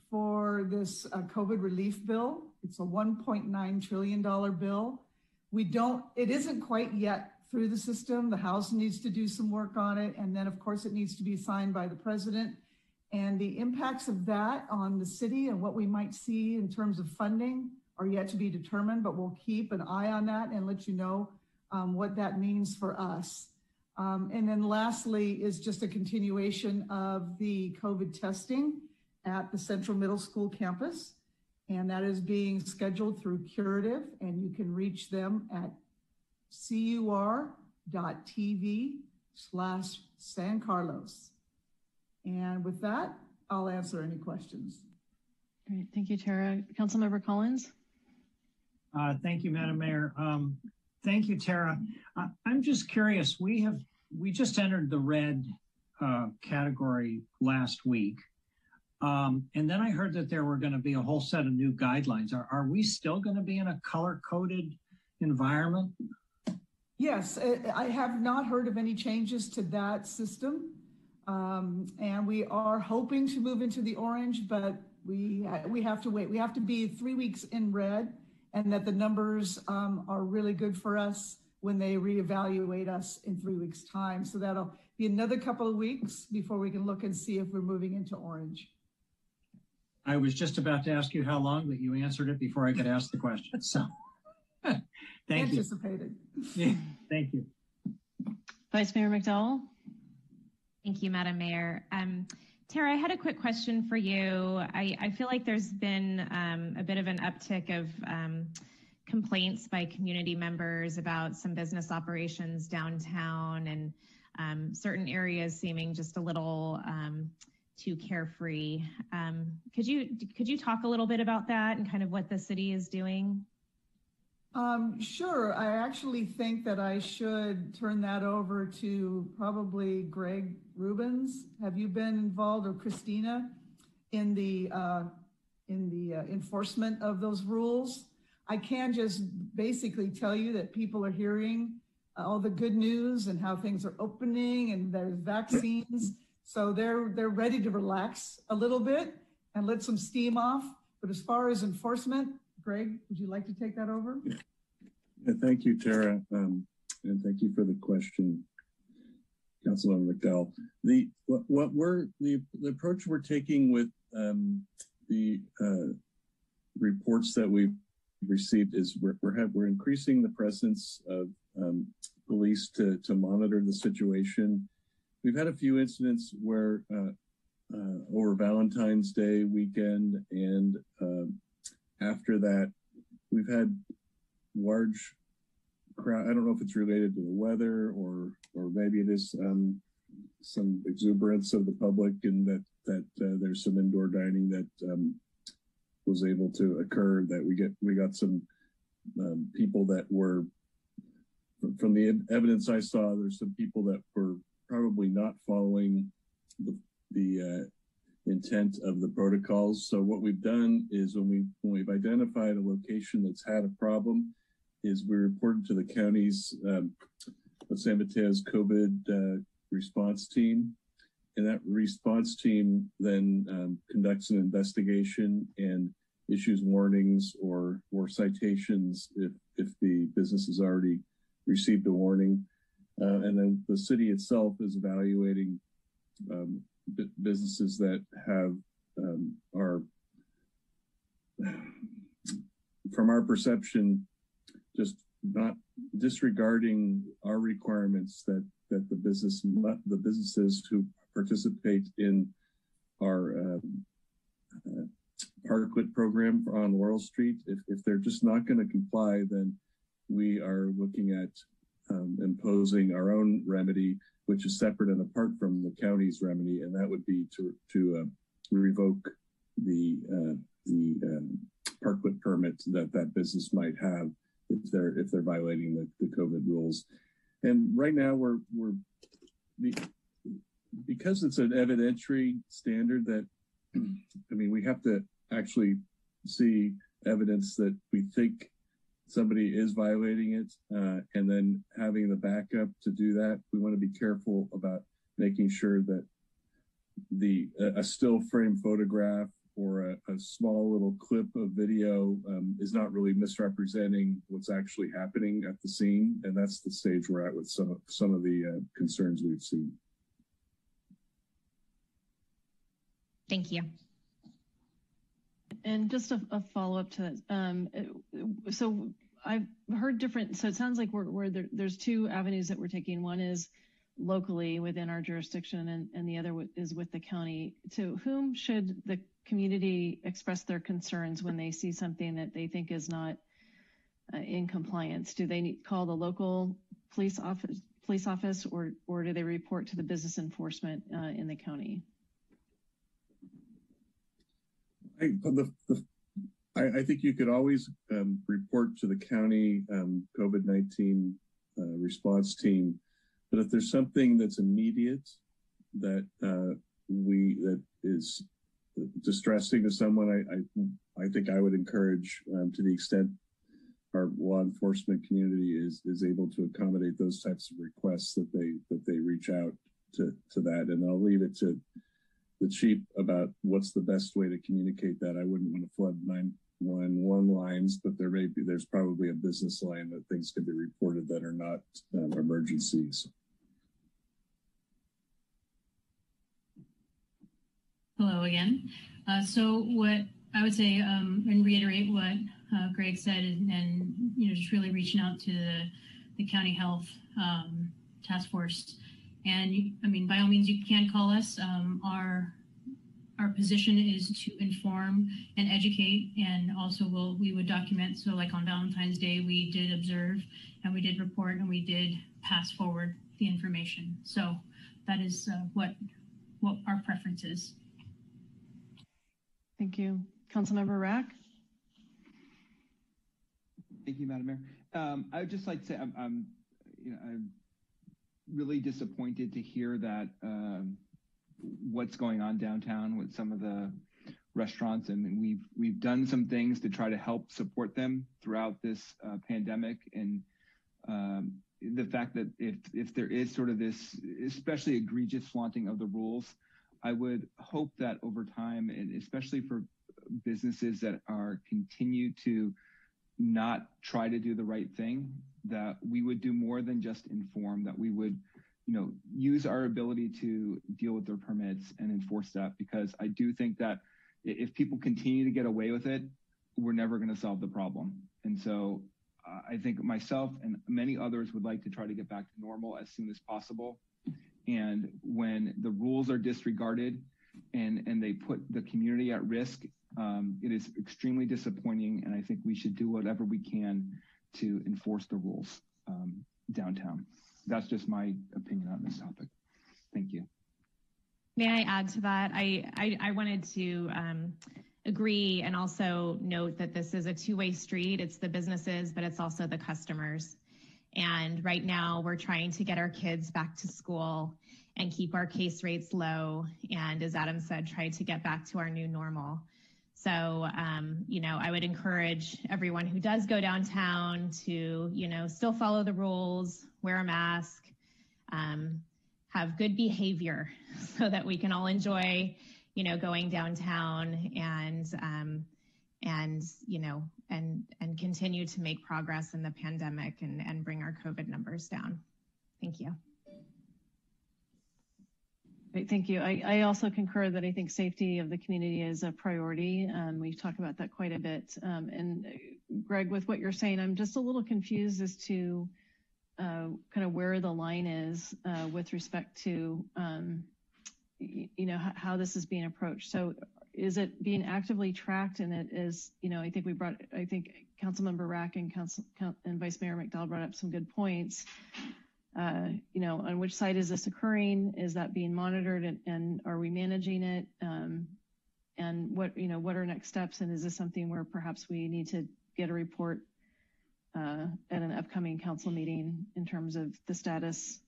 S17: for this COVID relief bill. It's a $1.9 trillion bill. It isn't quite yet through the system. The House needs to do some work on it. And then of course it needs to be signed by the president. And the impacts of that on the city and what we might see in terms of funding are yet to be determined, but we'll keep an eye on that and let you know what that means for us. And then lastly is just a continuation of the COVID testing at the Central Middle School campus. And that is being scheduled through Curative, and you can reach them at cur.tv/San Carlos. And with that, I'll answer any questions.
S1: Great, thank you, Tara. Councilmember Collins.
S7: Thank you, Madam Mayor. Thank you, Tara. I'm just curious, we just entered the red category last week. And then I heard that there were going to be a whole set of new guidelines. Are we still going to be in a color-coded environment?
S17: Yes, I have not heard of any changes to that system. And we are hoping to move into the orange, but we have to wait. We have to be 3 weeks in red, and that the numbers are really good for us when they reevaluate us in 3 weeks' time. So that'll be another couple of weeks before we can look and see if we're moving into orange.
S7: I was just about to ask you how long, but you answered it before I could ask the question. So thank
S17: Anticipated.
S7: you. Thank you.
S1: Vice Mayor McDowell.
S6: Thank you, Madam Mayor. Tara, I had a quick question for you. I feel like there's been a bit of an uptick of complaints by community members about some business operations downtown and certain areas seeming just a little too carefree. Could you talk a little bit about that and kind of what the city is doing?
S17: Sure. I actually think that I should turn that over to probably Greg Rubens. Have you been involved, or Christina, in the enforcement of those rules? I can just basically tell you that people are hearing all the good news and how things are opening and there's vaccines. So they're ready to relax a little bit and let some steam off. But as far as enforcement, Greg, would you like to take that over?
S18: Yeah, thank you, Tara, and thank you for the question, Councilmember McDowell. The approach we're taking with the reports that we've received is we're increasing the presence of police to monitor the situation. We've had a few incidents where over Valentine's Day weekend and after that, we've had large crowd. I don't know if it's related to the weather or maybe it is some exuberance of the public, and that there's some indoor dining that was able to occur. That we got some people that were, from the evidence I saw, there's some people that were probably not following the intent of the protocols. So what we've done is when we've identified a location that's had a problem, is we reported to the county's San Mateo's COVID response team, and that response team then conducts an investigation and issues warnings or citations if the business has already received a warning, and then the city itself is evaluating businesses that have are, from our perception, just not disregarding our requirements that the businesses who participate in our parklet program on Laurel Street, if they're just not going to comply, then we are looking at imposing our own remedy, which is separate and apart from the county's remedy, and that would be to revoke the parklet permit that business might have if they're violating the COVID rules. And right now because it's an evidentiary standard that, I mean, we have to actually see evidence that we think somebody is violating it, and then having the backup to do that. We want to be careful about making sure that a still frame photograph or a small little clip of video is not really misrepresenting what's actually happening at the scene. And that's the stage we're at with some of the concerns we've seen.
S6: Thank you.
S1: And just a follow-up to that. So I've heard different, so it sounds like there's two avenues that we're taking. One is locally within our jurisdiction, and the other is with the county. To whom should the community express their concerns when they see something that they think is not in compliance? Do they call the local police office, or do they report to the business enforcement in the county?
S18: I think you could always report to the county COVID-19 response team, but if there's something that's immediate that is distressing to someone, I think I would encourage, to the extent our law enforcement community is able to accommodate those types of requests, that they reach out to that. And I'll leave it to the chief about what's the best way to communicate that. I wouldn't want to flood 911 lines, but there's probably a business line that things can be reported that are not emergencies.
S14: Hello again. So what I would say, and reiterate what Greg said, and just really reaching out to the county health task force. And I mean, by all means, you can call us. Our position is to inform and educate, and also we would document. So like on Valentine's Day, we did observe and we did report and we did pass forward the information. So that is what our preference is.
S1: Thank you. Councilmember Rack?
S15: Thank you, Madam Mayor. I would just like to say I'm really disappointed to hear that what's going on downtown with some of the restaurants, and we've done some things to try to help support them throughout this pandemic, and the fact that if there is sort of this especially egregious flaunting of the rules, I would hope that over time, and especially for businesses that are continue to not try to do the right thing, that we would do more than just inform, that we would, use our ability to deal with their permits and enforce that, because I do think that if people continue to get away with it, we're never going to solve the problem. And so I think myself and many others would like to try to get back to normal as soon as possible. And when the rules are disregarded and they put the community at risk, it is extremely disappointing. And I think we should do whatever we can to enforce the rules downtown. That's just my opinion on this topic. Thank you.
S6: May I add to that? I wanted to agree and also note that this is a two-way street. It's the businesses, but it's also the customers. And right now we're trying to get our kids back to school and keep our case rates low. And as Adam said, try to get back to our new normal. So, I would encourage everyone who does go downtown to, still follow the rules, wear a mask, have good behavior so that we can all enjoy, going downtown and continue to make progress in the pandemic and bring our COVID numbers down. Thank you.
S1: Great, thank you. I also concur that I think safety of the community is a priority. We've talked about that quite a bit. And Greg, with what you're saying, I'm just a little confused as to kind of where the line is with respect to, how this is being approached. So is it being actively tracked? And it is, I think Councilmember Rack and Vice Mayor McDowell brought up some good points. On which side is this occurring? Is that being monitored, and are we managing it? And what are next steps? And is this something where perhaps we need to get a report at an upcoming council meeting in terms of the status?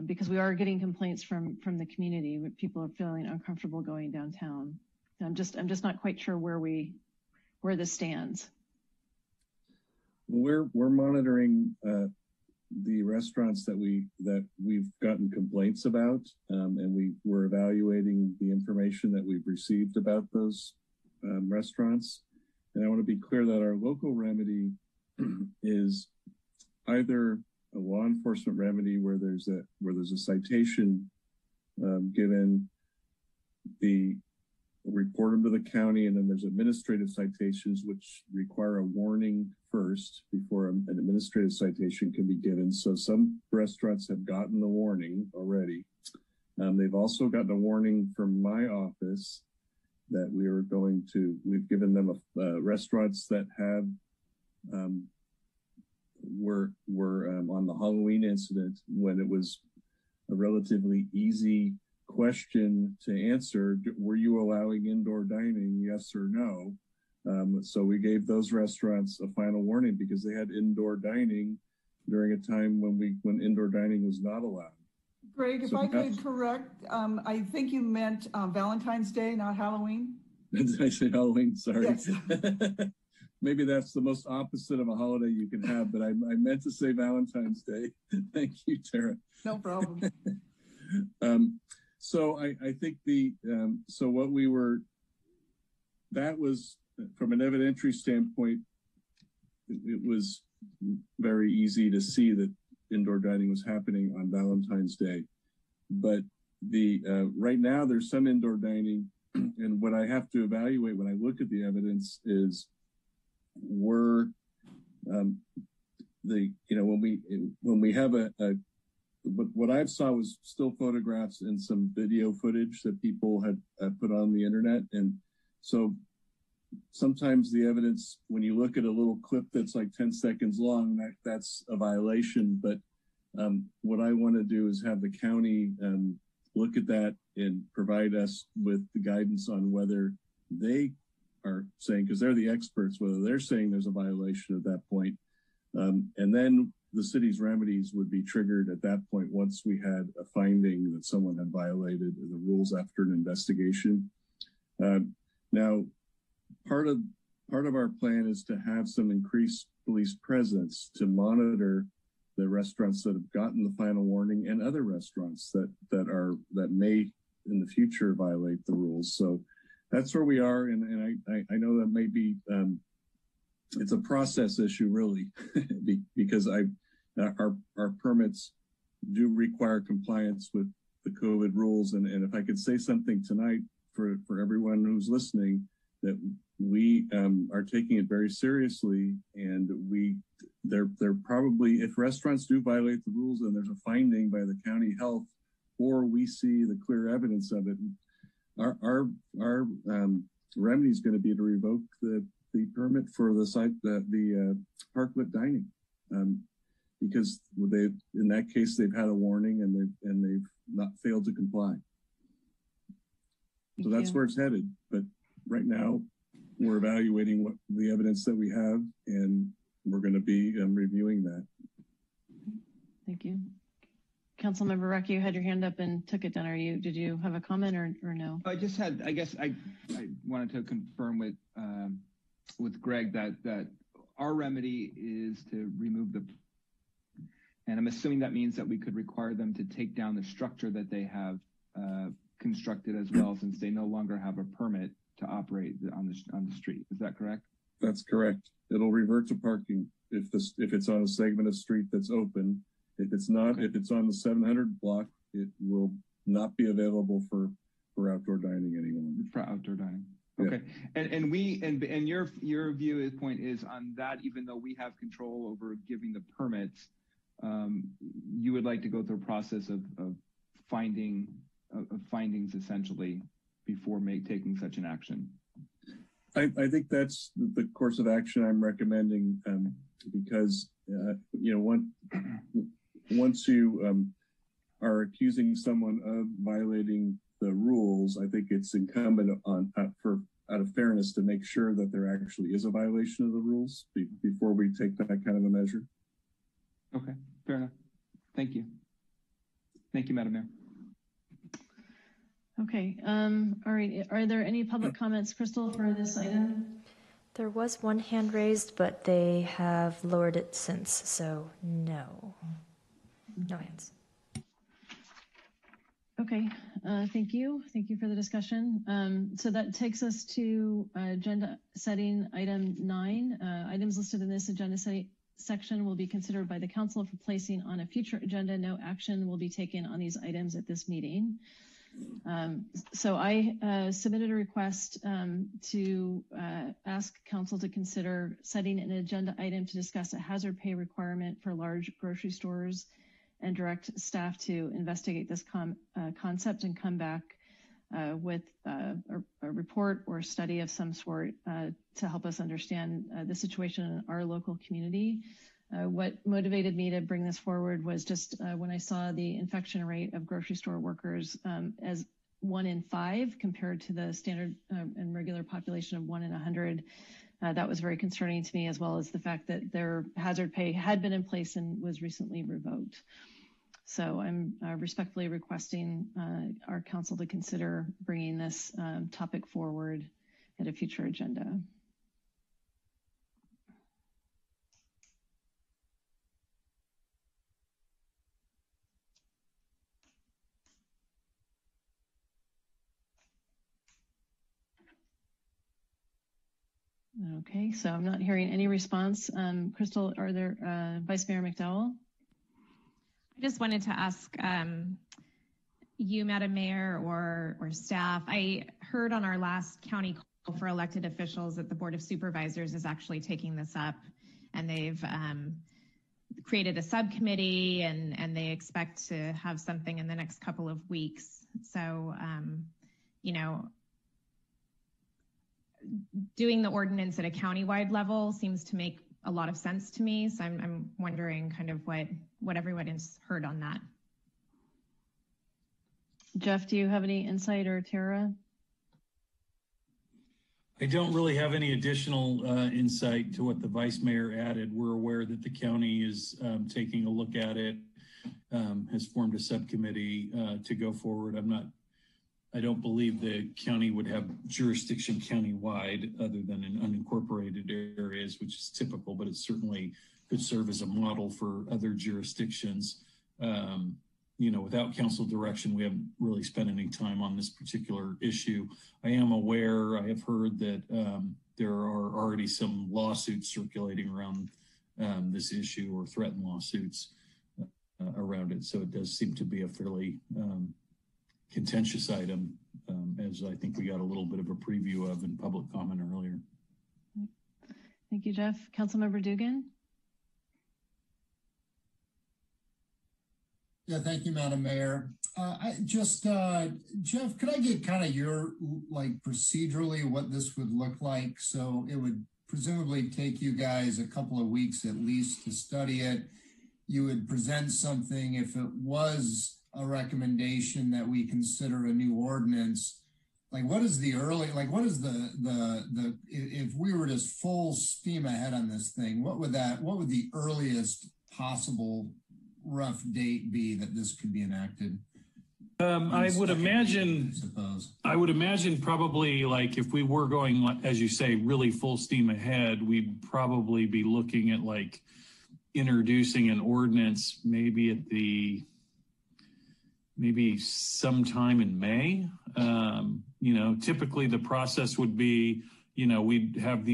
S1: Because we are getting complaints from the community where people are feeling uncomfortable going downtown. I'm just not quite sure where this stands.
S18: We're monitoring the restaurants that we've gotten complaints about, and we're evaluating the information that we've received about those restaurants. And I want to be clear that our local remedy is either a law enforcement remedy where there's a citation given, the report them to the county, and then there's administrative citations which require a warning first before an administrative citation can be given. So some restaurants have gotten the warning already. They've also gotten a warning from my office that we've given them restaurants that have were on the Halloween incident, when it was a relatively easy question to answer. Were you allowing indoor dining? Yes or no? So we gave those restaurants a final warning because they had indoor dining during a time when indoor dining was not allowed.
S17: Greg, if I could correct, I think you meant Valentine's Day, not Halloween.
S18: Did I say Halloween? Sorry.
S17: Yes.
S18: Maybe that's the most opposite of a holiday you can have, but I meant to say Valentine's Day. Thank you, Tara.
S17: No problem.
S18: So I think that was from an evidentiary standpoint, it was very easy to see that indoor dining was happening on Valentine's Day. But right now there's some indoor dining, and what I have to evaluate when I look at the evidence is when we have what I saw was still photographs and some video footage that people had put on the internet. And so sometimes the evidence, when you look at a little clip that's like 10 seconds long, that's a violation. But what I want to do is have the county look at that and provide us with the guidance on whether they are saying, because they're the experts, whether they're saying there's a violation at that point. And then the city's remedies would be triggered at that point once we had a finding that someone had violated the rules after an investigation. Now, part of our plan is to have some increased police presence to monitor the restaurants that have gotten the final warning and other restaurants that may in the future violate the rules. So that's where we are, and I know that may be it's a process issue really, because our permits do require compliance with the COVID rules, and if I could say something tonight for everyone who's listening, that we are taking it very seriously, and they're probably, if restaurants do violate the rules and there's a finding by the county health, or we see the clear evidence of it, our remedy is going to be to revoke the permit for the site, the parklet dining, because in that case they've had a warning and they've not failed to comply. So that's where it's headed. But right now we're evaluating what the evidence that we have, and we're going to be reviewing that.
S1: Thank you. Councilmember Ruck, you had your hand up and took it down. Did you have a comment or no?
S15: I just had, I guess I wanted to confirm with Greg that our remedy is to remove and I'm assuming that means that we could require them to take down the structure that they have constructed as well, since they no longer have a permit to operate on the street. Is that correct?
S18: That's correct. It'll revert to parking if it's on a segment of street that's open. If it's not, if it's on the 700 block, it will not be available for outdoor dining anymore.
S15: For outdoor dining.
S18: Yeah.
S15: Okay. And your view point is on that, even though we have control over giving the permits, you would like to go through a process of findings essentially before taking such an action.
S18: I think that's the course of action I'm recommending, because once you are accusing someone of violating the rules, I think it's incumbent out of fairness to make sure that there actually is a violation of the rules before we take that kind of a measure.
S15: Okay, fair enough. Thank you. Thank you, Madam Mayor.
S1: Okay, all right. Are there any public comments, Crystal, for this item?
S4: There was one hand raised, but they have lowered it since, so no. No hands.
S1: Okay, thank you. Thank you for the discussion. So that takes us to agenda setting item 9. Items listed in this agenda section will be considered by the council for placing on a future agenda. No action will be taken on these items at this meeting. So I submitted a request to ask council to consider setting an agenda item to discuss a hazard pay requirement for large grocery stores and direct staff to investigate this concept and come back with a report or a study of some sort to help us understand the situation in our local community. What motivated me to bring this forward was just when I saw the infection rate of grocery store workers as 1 in 5 compared to the standard and regular population of 1 in 100. That was very concerning to me, as well as the fact that their hazard pay had been in place and was recently revoked. So I'm respectfully requesting our council to consider bringing this topic forward at a future agenda. Okay, so I'm not hearing any response. Crystal, are there, Vice Mayor McDowell?
S6: I just wanted to ask you, Madam Mayor, or staff. I heard on our last county call for elected officials that the Board of Supervisors is actually taking this up, and they've created a subcommittee, and they expect to have something in the next couple of weeks. So, doing the ordinance at a countywide level seems to make a lot of sense to me. So I'm wondering kind of what everyone has heard on that.
S1: Jeff, do you have any insight, or Tara?
S2: I don't really have any additional insight to what the vice mayor added. We're aware that the county is taking a look at it, has formed a subcommittee to go forward. I don't believe the county would have jurisdiction countywide other than in unincorporated areas, which is typical, but it certainly could serve as a model for other jurisdictions. You know, without council direction, we haven't really spent any time on this particular issue. I am aware, I have heard that there are already some lawsuits circulating around this issue, or threatened lawsuits around it. So it does seem to be a fairly contentious item, as I think we got a little bit of a preview of in public comment earlier.
S1: Thank you, Jeff. Councilmember Dugan.
S13: Yeah, thank you, Madam Mayor. Jeff, could I get kind of your, like, procedurally what this would look like? So it would presumably take you guys a couple of weeks at least to study it. You would present something if it was a recommendation that we consider a new ordinance. Like, what is the early, like, what is the if we were just full steam ahead on this thing, what would the earliest possible rough date be that this could be enacted?
S2: I would imagine probably, like, if we were going, as you say, really full steam ahead, we'd probably be looking at, like, introducing an ordinance maybe sometime in May. You know, typically the process would be, you know, we'd have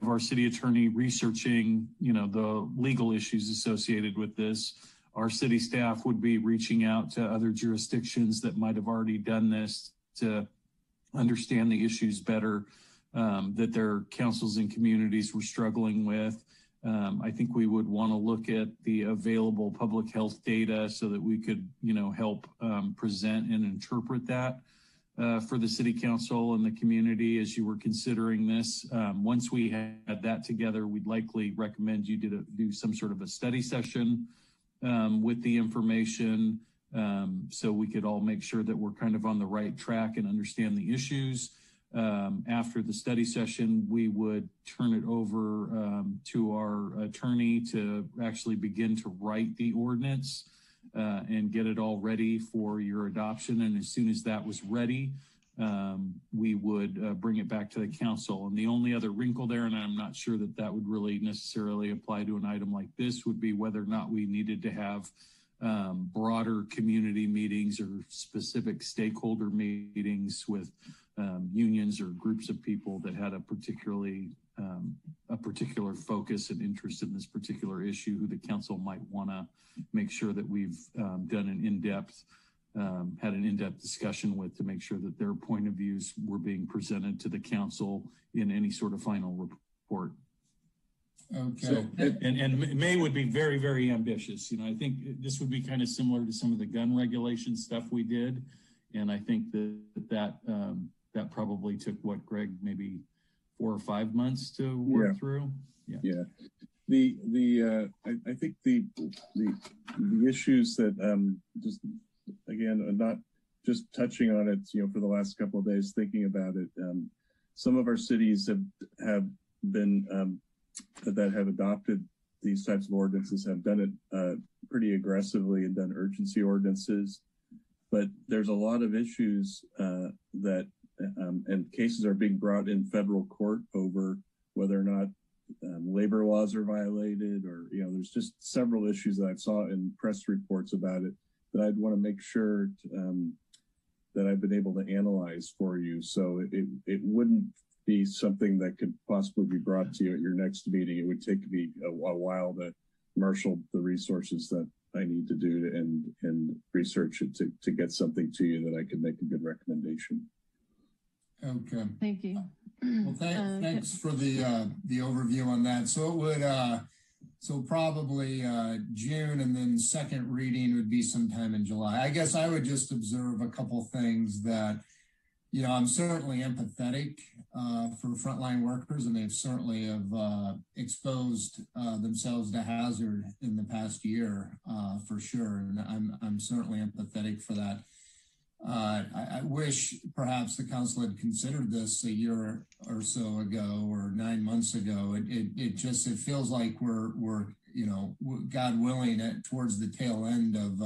S2: our city attorney researching, you know, the legal issues associated with this. Our city staff would be reaching out to other jurisdictions that might have already done this to understand the issues better that their councils and communities were struggling with. I think we would want to look at the available public health data so that we could, you know, help present and interpret that for the city council and the community as you were considering this. Once we had that together, we'd likely recommend you do some sort of a study session with the information so we could all make sure that we're kind of on the right track and understand the issues. After the study session, we would turn it over to our attorney to actually begin to write the ordinance and get it all ready for your adoption. And as soon as that was ready, we would bring it back to the council. And the only other wrinkle there, and I'm not sure that that would really necessarily apply to an item like this, would be whether or not we needed to have broader community meetings or specific stakeholder meetings with unions or groups of people that had a particular focus and interest in this particular issue, who the council might want to make sure that we've done an in-depth discussion with, to make sure that their point of views were being presented to the council in any sort of final report.
S13: Okay.
S2: So, and May would be very, very ambitious. You know, I think this would be kind of similar to some of the gun regulation stuff we did. And I think that probably took, what, Greg, maybe 4 or 5 months to work through.
S18: Yeah. I think the issues that just, again, not just touching on it, you know, for the last couple of days, thinking about it. Some of our cities have been that have adopted these types of ordinances have done it pretty aggressively and done urgency ordinances. But there's a lot of issues that and cases are being brought in federal court over whether or not labor laws are violated, or, you know, there's just several issues that I saw in press reports about it that I'd want to make sure that I've been able to analyze for you. So it wouldn't be something that could possibly be brought to you at your next meeting. It would take me a while to marshal the resources that I need to do and research it to get something to you that I can make a good recommendation.
S13: Okay.
S1: Thank you.
S13: Well, thanks for the overview on that. So it would so probably June, and then second reading would be sometime in July. I guess I would just observe a couple things that, you know, I'm certainly empathetic for frontline workers, and they've certainly have exposed themselves to hazard in the past year for sure. And I'm certainly empathetic for that. I wish perhaps the council had considered this a year or so ago or 9 months ago. It feels like we're God willing, towards the tail end of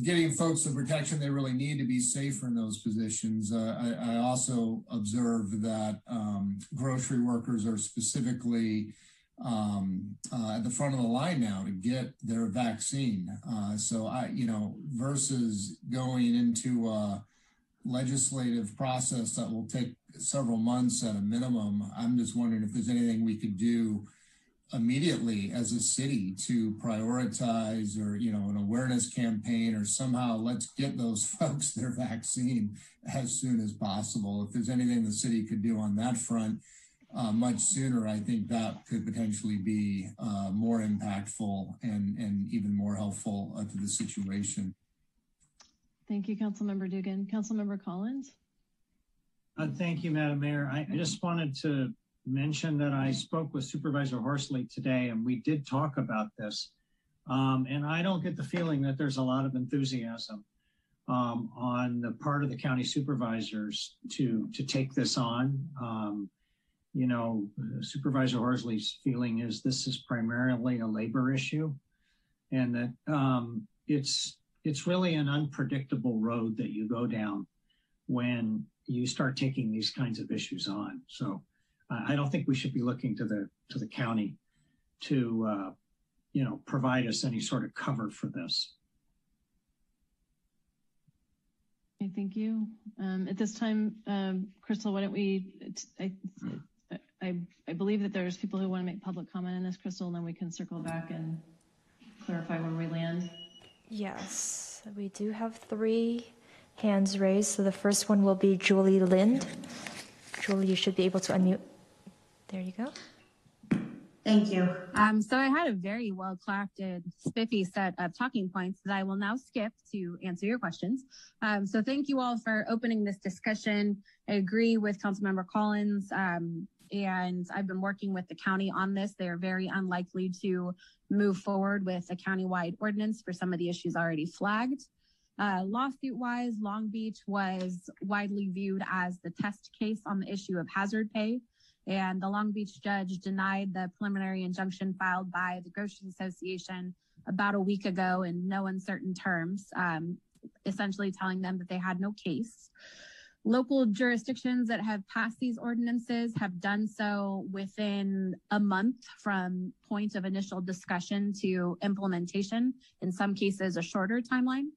S13: getting folks the protection they really need to be safer in those positions. I also observed that grocery workers are specifically at the front of the line now to get their vaccine. Versus going into a legislative process that will take several months at a minimum, I'm just wondering if there's anything we could do immediately as a city to prioritize, or an awareness campaign, or somehow let's get those folks their vaccine as soon as possible. If there's anything the city could do on that front much sooner, I think that could potentially be more impactful and even more helpful to the situation.
S1: Thank you, Councilmember Dugan. Councilmember Collins.
S7: Thank you, Madam Mayor. I just wanted to mention that I spoke with Supervisor Horsley today, and we did talk about this. And I don't get the feeling that there's a lot of enthusiasm on the part of the county supervisors to take this on. Supervisor Horsley's feeling is this is primarily a labor issue, and that it's really an unpredictable road that you go down when you start taking these kinds of issues on. So I don't think we should be looking to the county to provide us any sort of cover for this.
S1: Okay, thank you. At this time, Crystal, why don't we? I believe that there's people who want to make public comment on this, Crystal, and then we can circle back and clarify where we land.
S4: Yes, we do have 3 hands raised. So the first one will be Julie Lind. Julie, you should be able to unmute. There you go.
S19: Thank you. So I had a very well-crafted, spiffy set of talking points that I will now skip to answer your questions. So thank you all for opening this discussion. I agree with Councilmember Collins, and I've been working with the county on this. They are very unlikely to move forward with a countywide ordinance for some of the issues already flagged. Lawsuit-wise, Long Beach was widely viewed as the test case on the issue of hazard pay. And the Long Beach judge denied the preliminary injunction filed by the Grocery Association about a week ago in no uncertain terms, essentially telling them that they had no case. Local jurisdictions that have passed these ordinances have done so within a month from point of initial discussion to implementation, in some cases a shorter timeline.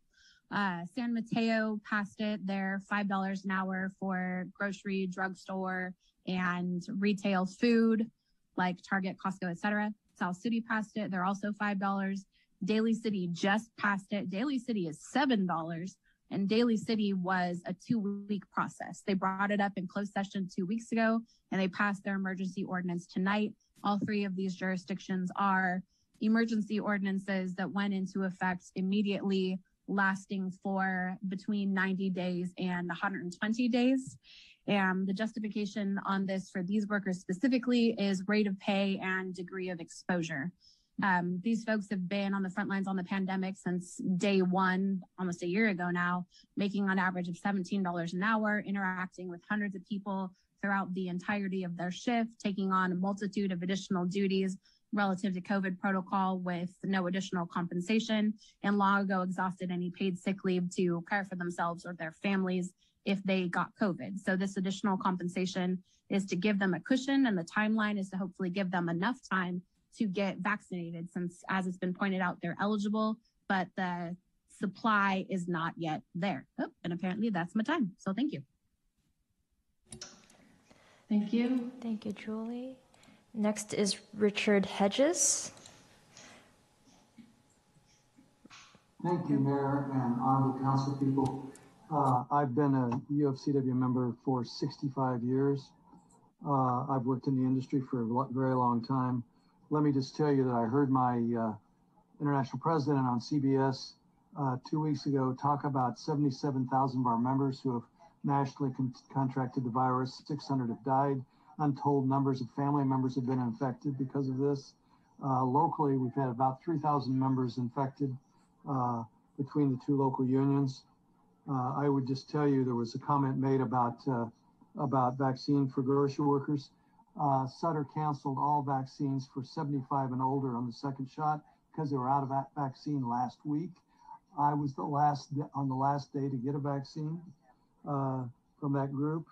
S19: San Mateo passed it. They're $5 an hour for grocery, drugstore, and retail food like Target, Costco, etc. South City passed it. They're also $5. Daly City just passed it. Daly City is $7, and Daly City was a 2-week process. They brought it up in closed session 2 weeks ago, and they passed their emergency ordinance tonight. All 3 of these jurisdictions are emergency ordinances that went into effect immediately, lasting for between 90 days and 120 days. And the justification on this for these workers specifically is rate of pay and degree of exposure. These folks have been on the front lines on the pandemic since day one, almost a year ago now, making on average of $17 an hour, interacting with hundreds of people throughout the entirety of their shift, taking on a multitude of additional duties relative to COVID protocol with no additional compensation, and long ago exhausted any paid sick leave to care for themselves or their families if they got COVID. So this additional compensation is to give them a cushion, and the timeline is to hopefully give them enough time to get vaccinated, since, as it's been pointed out, they're eligible, but the supply is not yet there. Oh, and apparently that's my time. So thank you.
S1: Thank you.
S4: Thank you, Julie. Next is Richard Hedges.
S20: Thank you, Mayor and honorable council people. I've been a UFCW member for 65 years. I've worked in the industry for a very long time. Let me just tell you that I heard my international president on CBS 2 weeks ago talk about 77,000 of our members who have nationally contracted the virus. 600 have died. Untold numbers of family members have been infected because of this. Locally, we've had about 3,000 members infected between the 2 local unions. I would just tell you there was a comment made about vaccine for grocery workers. Sutter canceled all vaccines for 75 and older on the second shot because they were out of vaccine last week. I was on the last day to get a vaccine from that group.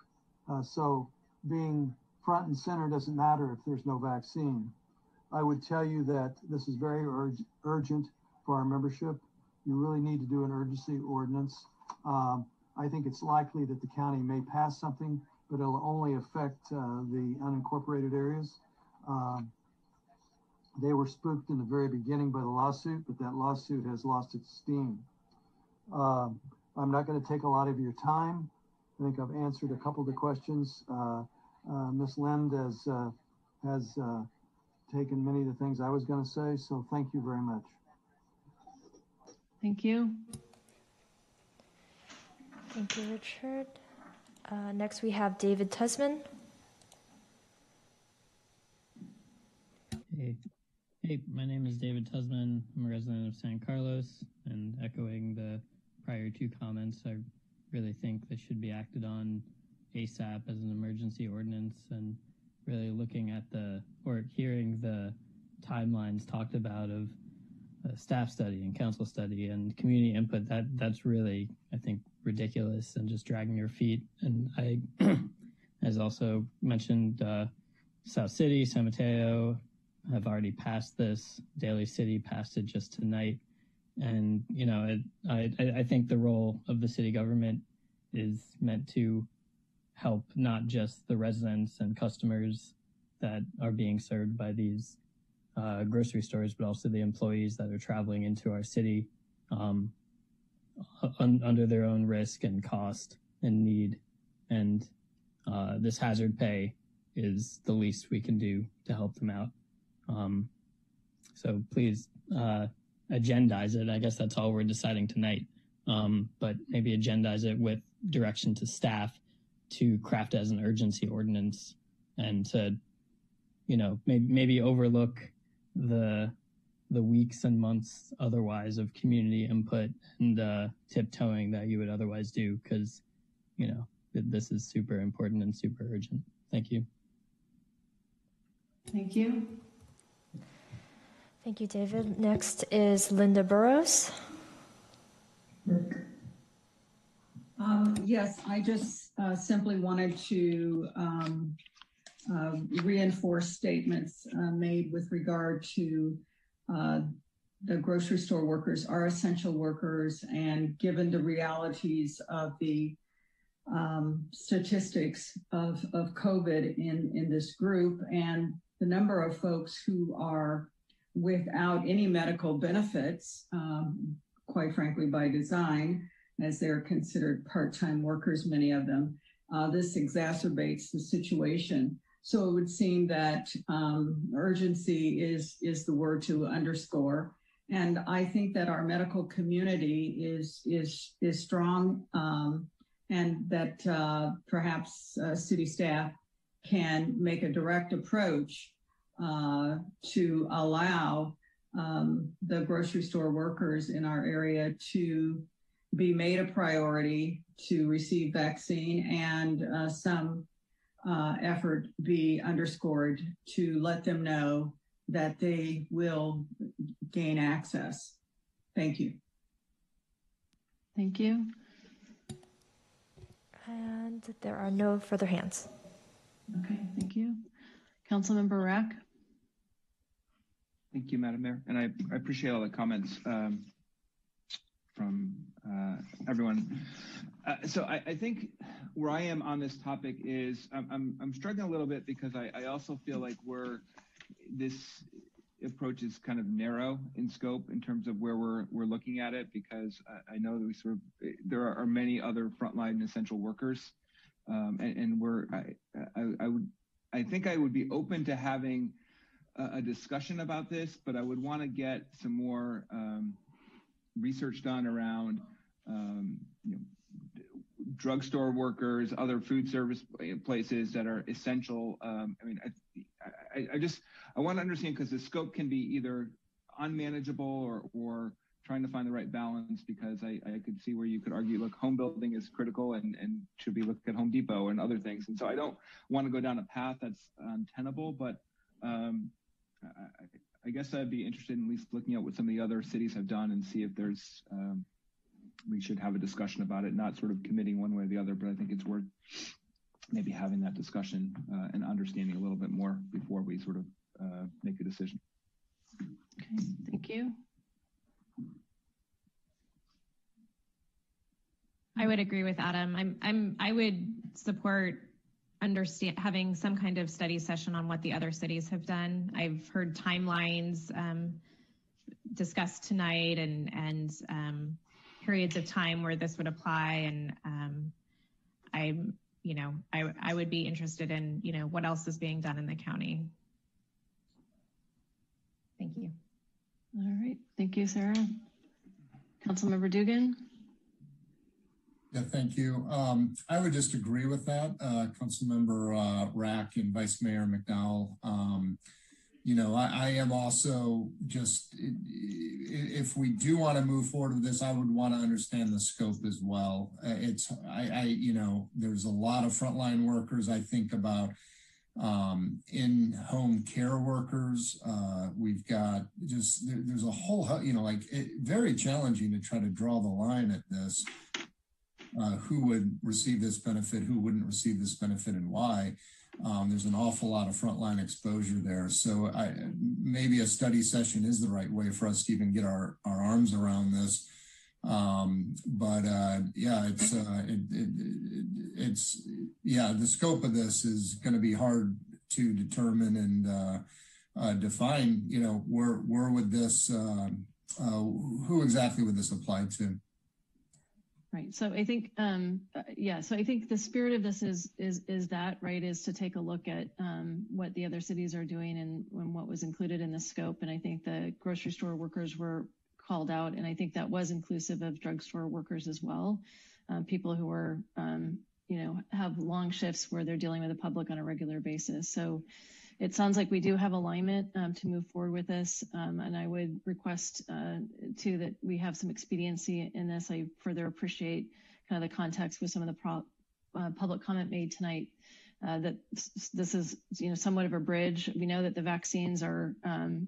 S20: So being front and center doesn't matter if there's no vaccine. I would tell you that this is very urgent for our membership. You really need to do an urgency ordinance. I think it's likely that the county may pass something, but it'll only affect the unincorporated areas. They were spooked in the very beginning by the lawsuit, but that lawsuit has lost its steam. I'm not going to take a lot of your time. I think I've answered a couple of the questions. Ms. Lind has taken many of the things I was going to say, so thank you very much.
S1: Thank you.
S4: Thank you, Richard. Next, we have David Tusman.
S21: Hey, my name is David Tusman. I'm a resident of San Carlos, and echoing the prior two comments, I really think this should be acted on ASAP as an emergency ordinance, and really looking at hearing the timelines talked about of staff study and council study and community input. That's really, I think, ridiculous and just dragging your feet. And I, as also mentioned, South City, San Mateo have already passed this. Daly City passed it just tonight. And, you know, I think the role of the city government is meant to help not just the residents and customers that are being served by these grocery stores, but also the employees that are traveling into our city under their own risk and cost and need. And this hazard pay is the least we can do to help them out. So please agendize it. I guess that's all we're deciding tonight. But maybe agendize it with direction to staff to craft as an urgency ordinance and to, you know, maybe overlook the weeks and months otherwise of community input and tiptoeing that you would otherwise do, because, you know, this is super important and super urgent. Thank you.
S1: Thank you.
S4: Thank you, David. Next is Linda Burrows.
S5: Yes, I just simply wanted to reinforce statements made with regard to the grocery store workers are essential workers, and given the realities of the statistics of COVID in this group and the number of folks who are without any medical benefits, quite frankly, by design, as they're considered part-time workers, many of them, this exacerbates the situation. So it would seem that urgency is the word to underscore. And I think that our medical community is strong, and that perhaps city staff can make a direct approach to allow the grocery store workers in our area to be made a priority to receive vaccine, and some effort be underscored to let them know that they will gain access. Thank you.
S1: Thank you.
S4: And there are no further hands.
S1: Okay, thank you. Councilmember Rack.
S15: Thank you, Madam Mayor. And I appreciate all the comments from everyone. So I think where I am on this topic is I'm struggling a little bit because I also feel like this approach is kind of narrow in scope in terms of where we're looking at it, because I know that there are many other frontline essential workers, and I think I would be open to having a discussion about this, but I would want to get some more research done around drugstore workers, other food service places that are essential. I mean, I want to understand, because the scope can be either unmanageable or trying to find the right balance, because I could see where you could argue, look, home building is critical and should be looked at Home Depot and other things. And so I don't want to go down a path that's untenable, but I guess I'd be interested in at least looking at what some of the other cities have done and see if there's, we should have a discussion about it, not sort of committing one way or the other, but I think it's worth maybe having that discussion and understanding a little bit more before we sort of make a decision.
S1: Okay, thank you.
S6: I would agree with Adam. I would support having some kind of study session on what the other cities have done. I've heard timelines discussed tonight and periods of time where this would apply, and I would be interested in what else is being done in the county. Thank you.
S1: All right, thank you, Sarah. Councilmember Dugan.
S13: Yeah, thank you. I would just agree with that, Councilmember Rack and Vice Mayor McDowell. I am also just, if we do want to move forward with this, I would want to understand the scope as well. There's a lot of frontline workers. I think about in-home care workers. We've got there's a whole, very challenging to try to draw the line at this. Who would receive this benefit, who wouldn't receive this benefit, and why. There's an awful lot of frontline exposure there. So maybe a study session is the right way for us to even get our arms around this. The scope of this is going to be hard to determine and define, where would this, who exactly would this apply to?
S1: Right. So I think, so I think the spirit of this is that, right, is to take a look at what the other cities are doing and what was included in the scope. And I think the grocery store workers were called out, and I think that was inclusive of drugstore workers as well. People who are, have long shifts where they're dealing with the public on a regular basis. So it sounds like we do have alignment to move forward with this, and I would request too that we have some expediency in this. I further appreciate kind of the context with some of the public comment made tonight, that this is somewhat of a bridge. We know that the vaccines are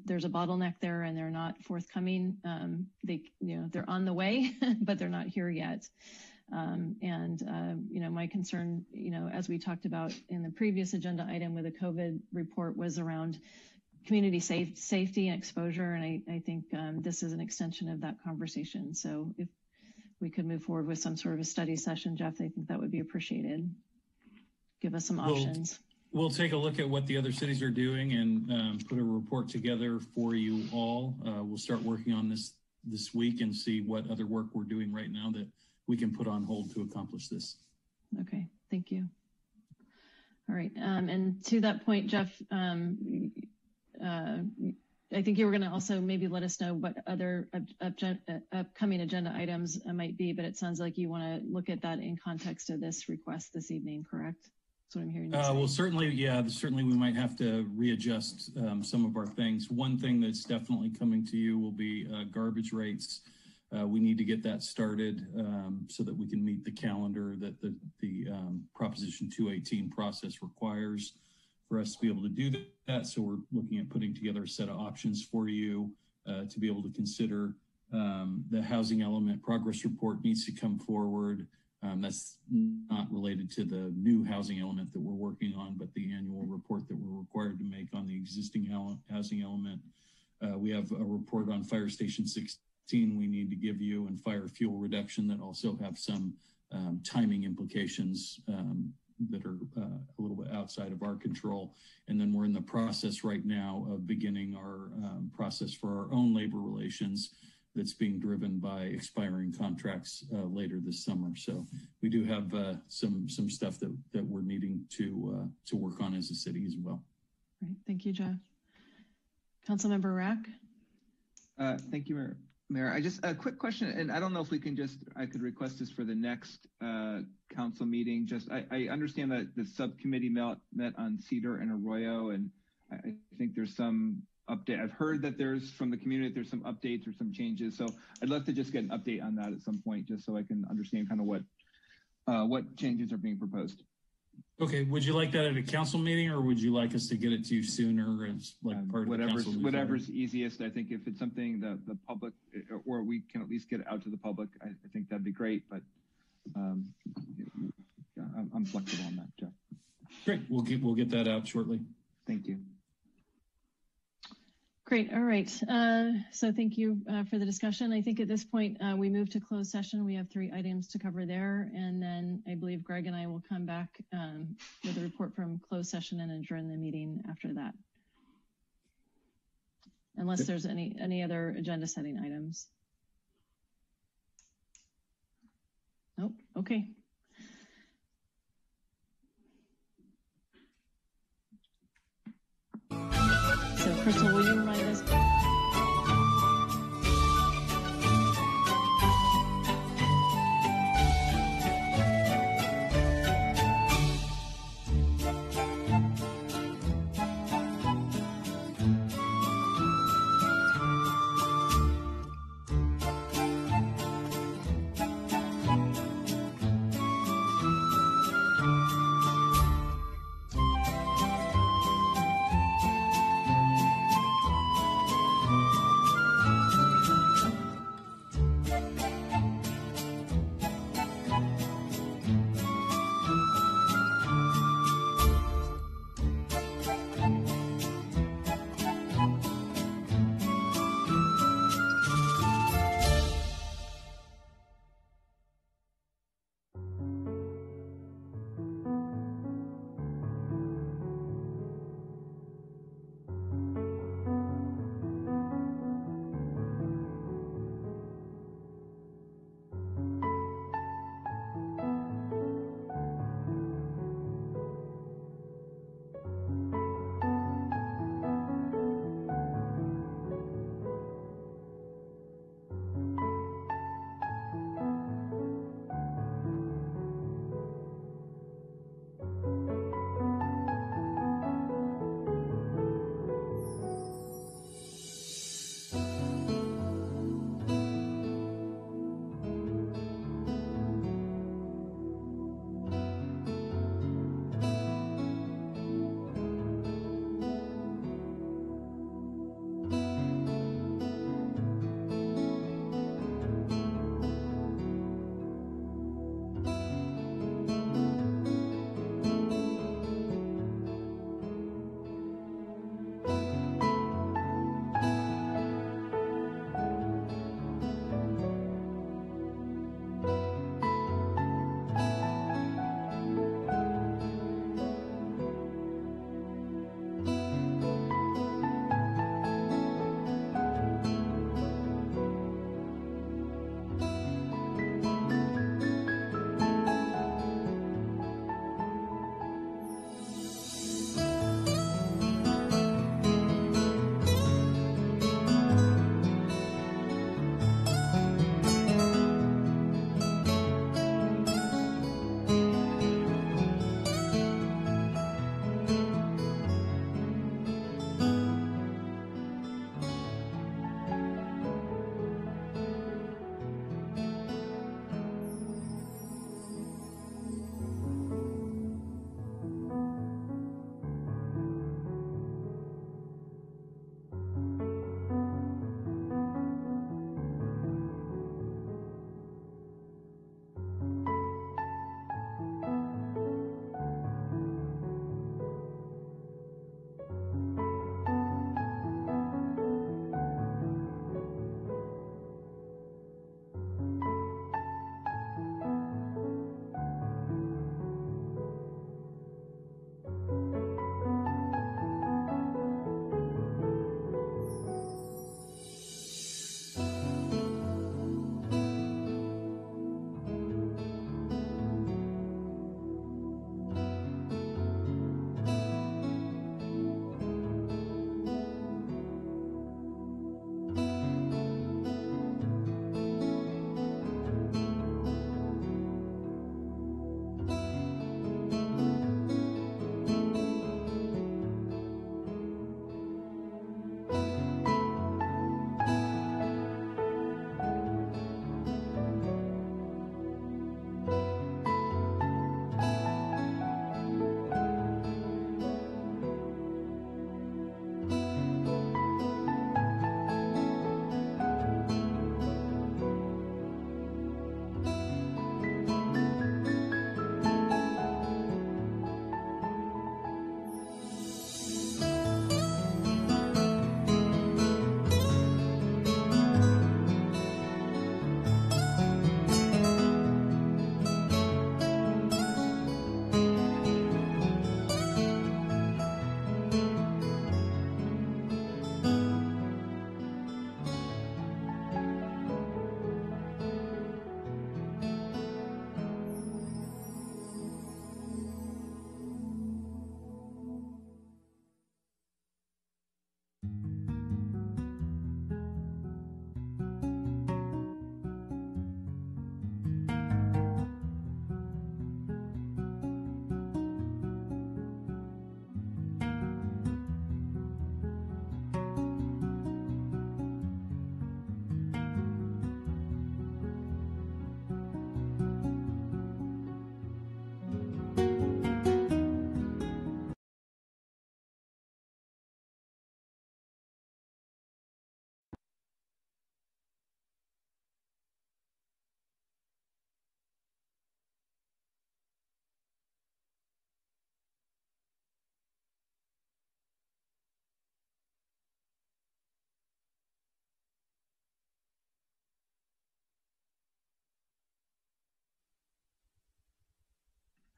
S1: there's a bottleneck there and they're not forthcoming. They're on the way, but they're not here yet. My concern, as we talked about in the previous agenda item with the COVID report, was around community safety and exposure. And I think this is an extension of that conversation. So if we could move forward with some sort of a study session, Jeff, I think that would be appreciated. Give us some options.
S2: We'll take a look at what the other cities are doing and put a report together for you all. We'll start working on this week and see what other work we're doing right now that we can put on hold to accomplish this.
S1: Okay, thank you. All right, and to that point, Jeff, I think you were going to also maybe let us know what other upcoming agenda items might be, but it sounds like you want to look at that in context of this request this evening, correct? That's what I'm hearing you say.
S2: Well, certainly we might have to readjust some of our things. One thing that's definitely coming to you will be garbage rates. We need to get that started so that we can meet the calendar that the Proposition 218 process requires for us to be able to do that. So we're looking at putting together a set of options for you to be able to consider. The housing element progress report needs to come forward. That's not related to the new housing element that we're working on, but the annual report that we're required to make on the existing housing element. We have a report on Fire Station 16 we need to give you, and fire fuel reduction that also have some timing implications that are a little bit outside of our control. And then we're in the process right now of beginning our process for our own labor relations that's being driven by expiring contracts later this summer. So we do have some stuff that we're needing to work on as a city as well.
S1: Great, thank you, Jeff. Councilmember Rack.
S15: Thank you, Mayor. I just a quick question, and I don't know if we can I could request this for the next council meeting. I understand that the subcommittee met on Cedar and Arroyo, and I think there's some update. I've heard that there's from the community, there's some updates or some changes. So I'd love to just get an update on that at some point, just so I can understand kind of what changes are being proposed.
S2: Okay, would you like that at a council meeting, or would you like us to get it to you sooner as like part of the council?
S15: Whatever's easiest. I think if it's something that the public, or we can at least get it out to the public, I think that'd be great. But I'm flexible on that, Jeff.
S2: Great, we'll get that out shortly.
S15: Thank you.
S1: Great. All right. So thank you for the discussion. I think at this point we move to closed session. We have 3 items to cover there, and then I believe Greg and I will come back with a report from closed session and adjourn the meeting after that. Unless there's any other agenda setting items. Nope. Okay. So Crystal, will you remind us?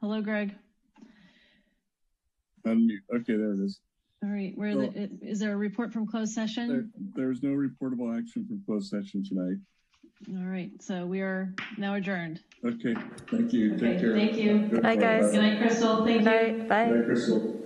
S1: Hello, Greg.
S18: Unmute. Okay, there it is.
S1: All right. Is there a report from closed session?
S18: There's no reportable action from closed session tonight.
S1: All right. So we are now adjourned.
S18: Okay. Thank you.
S1: Okay,
S18: Take care.
S1: thank you.
S4: Bye, guys.
S1: Good night, Crystal. Thank you.
S4: Bye.
S18: Good night, Crystal.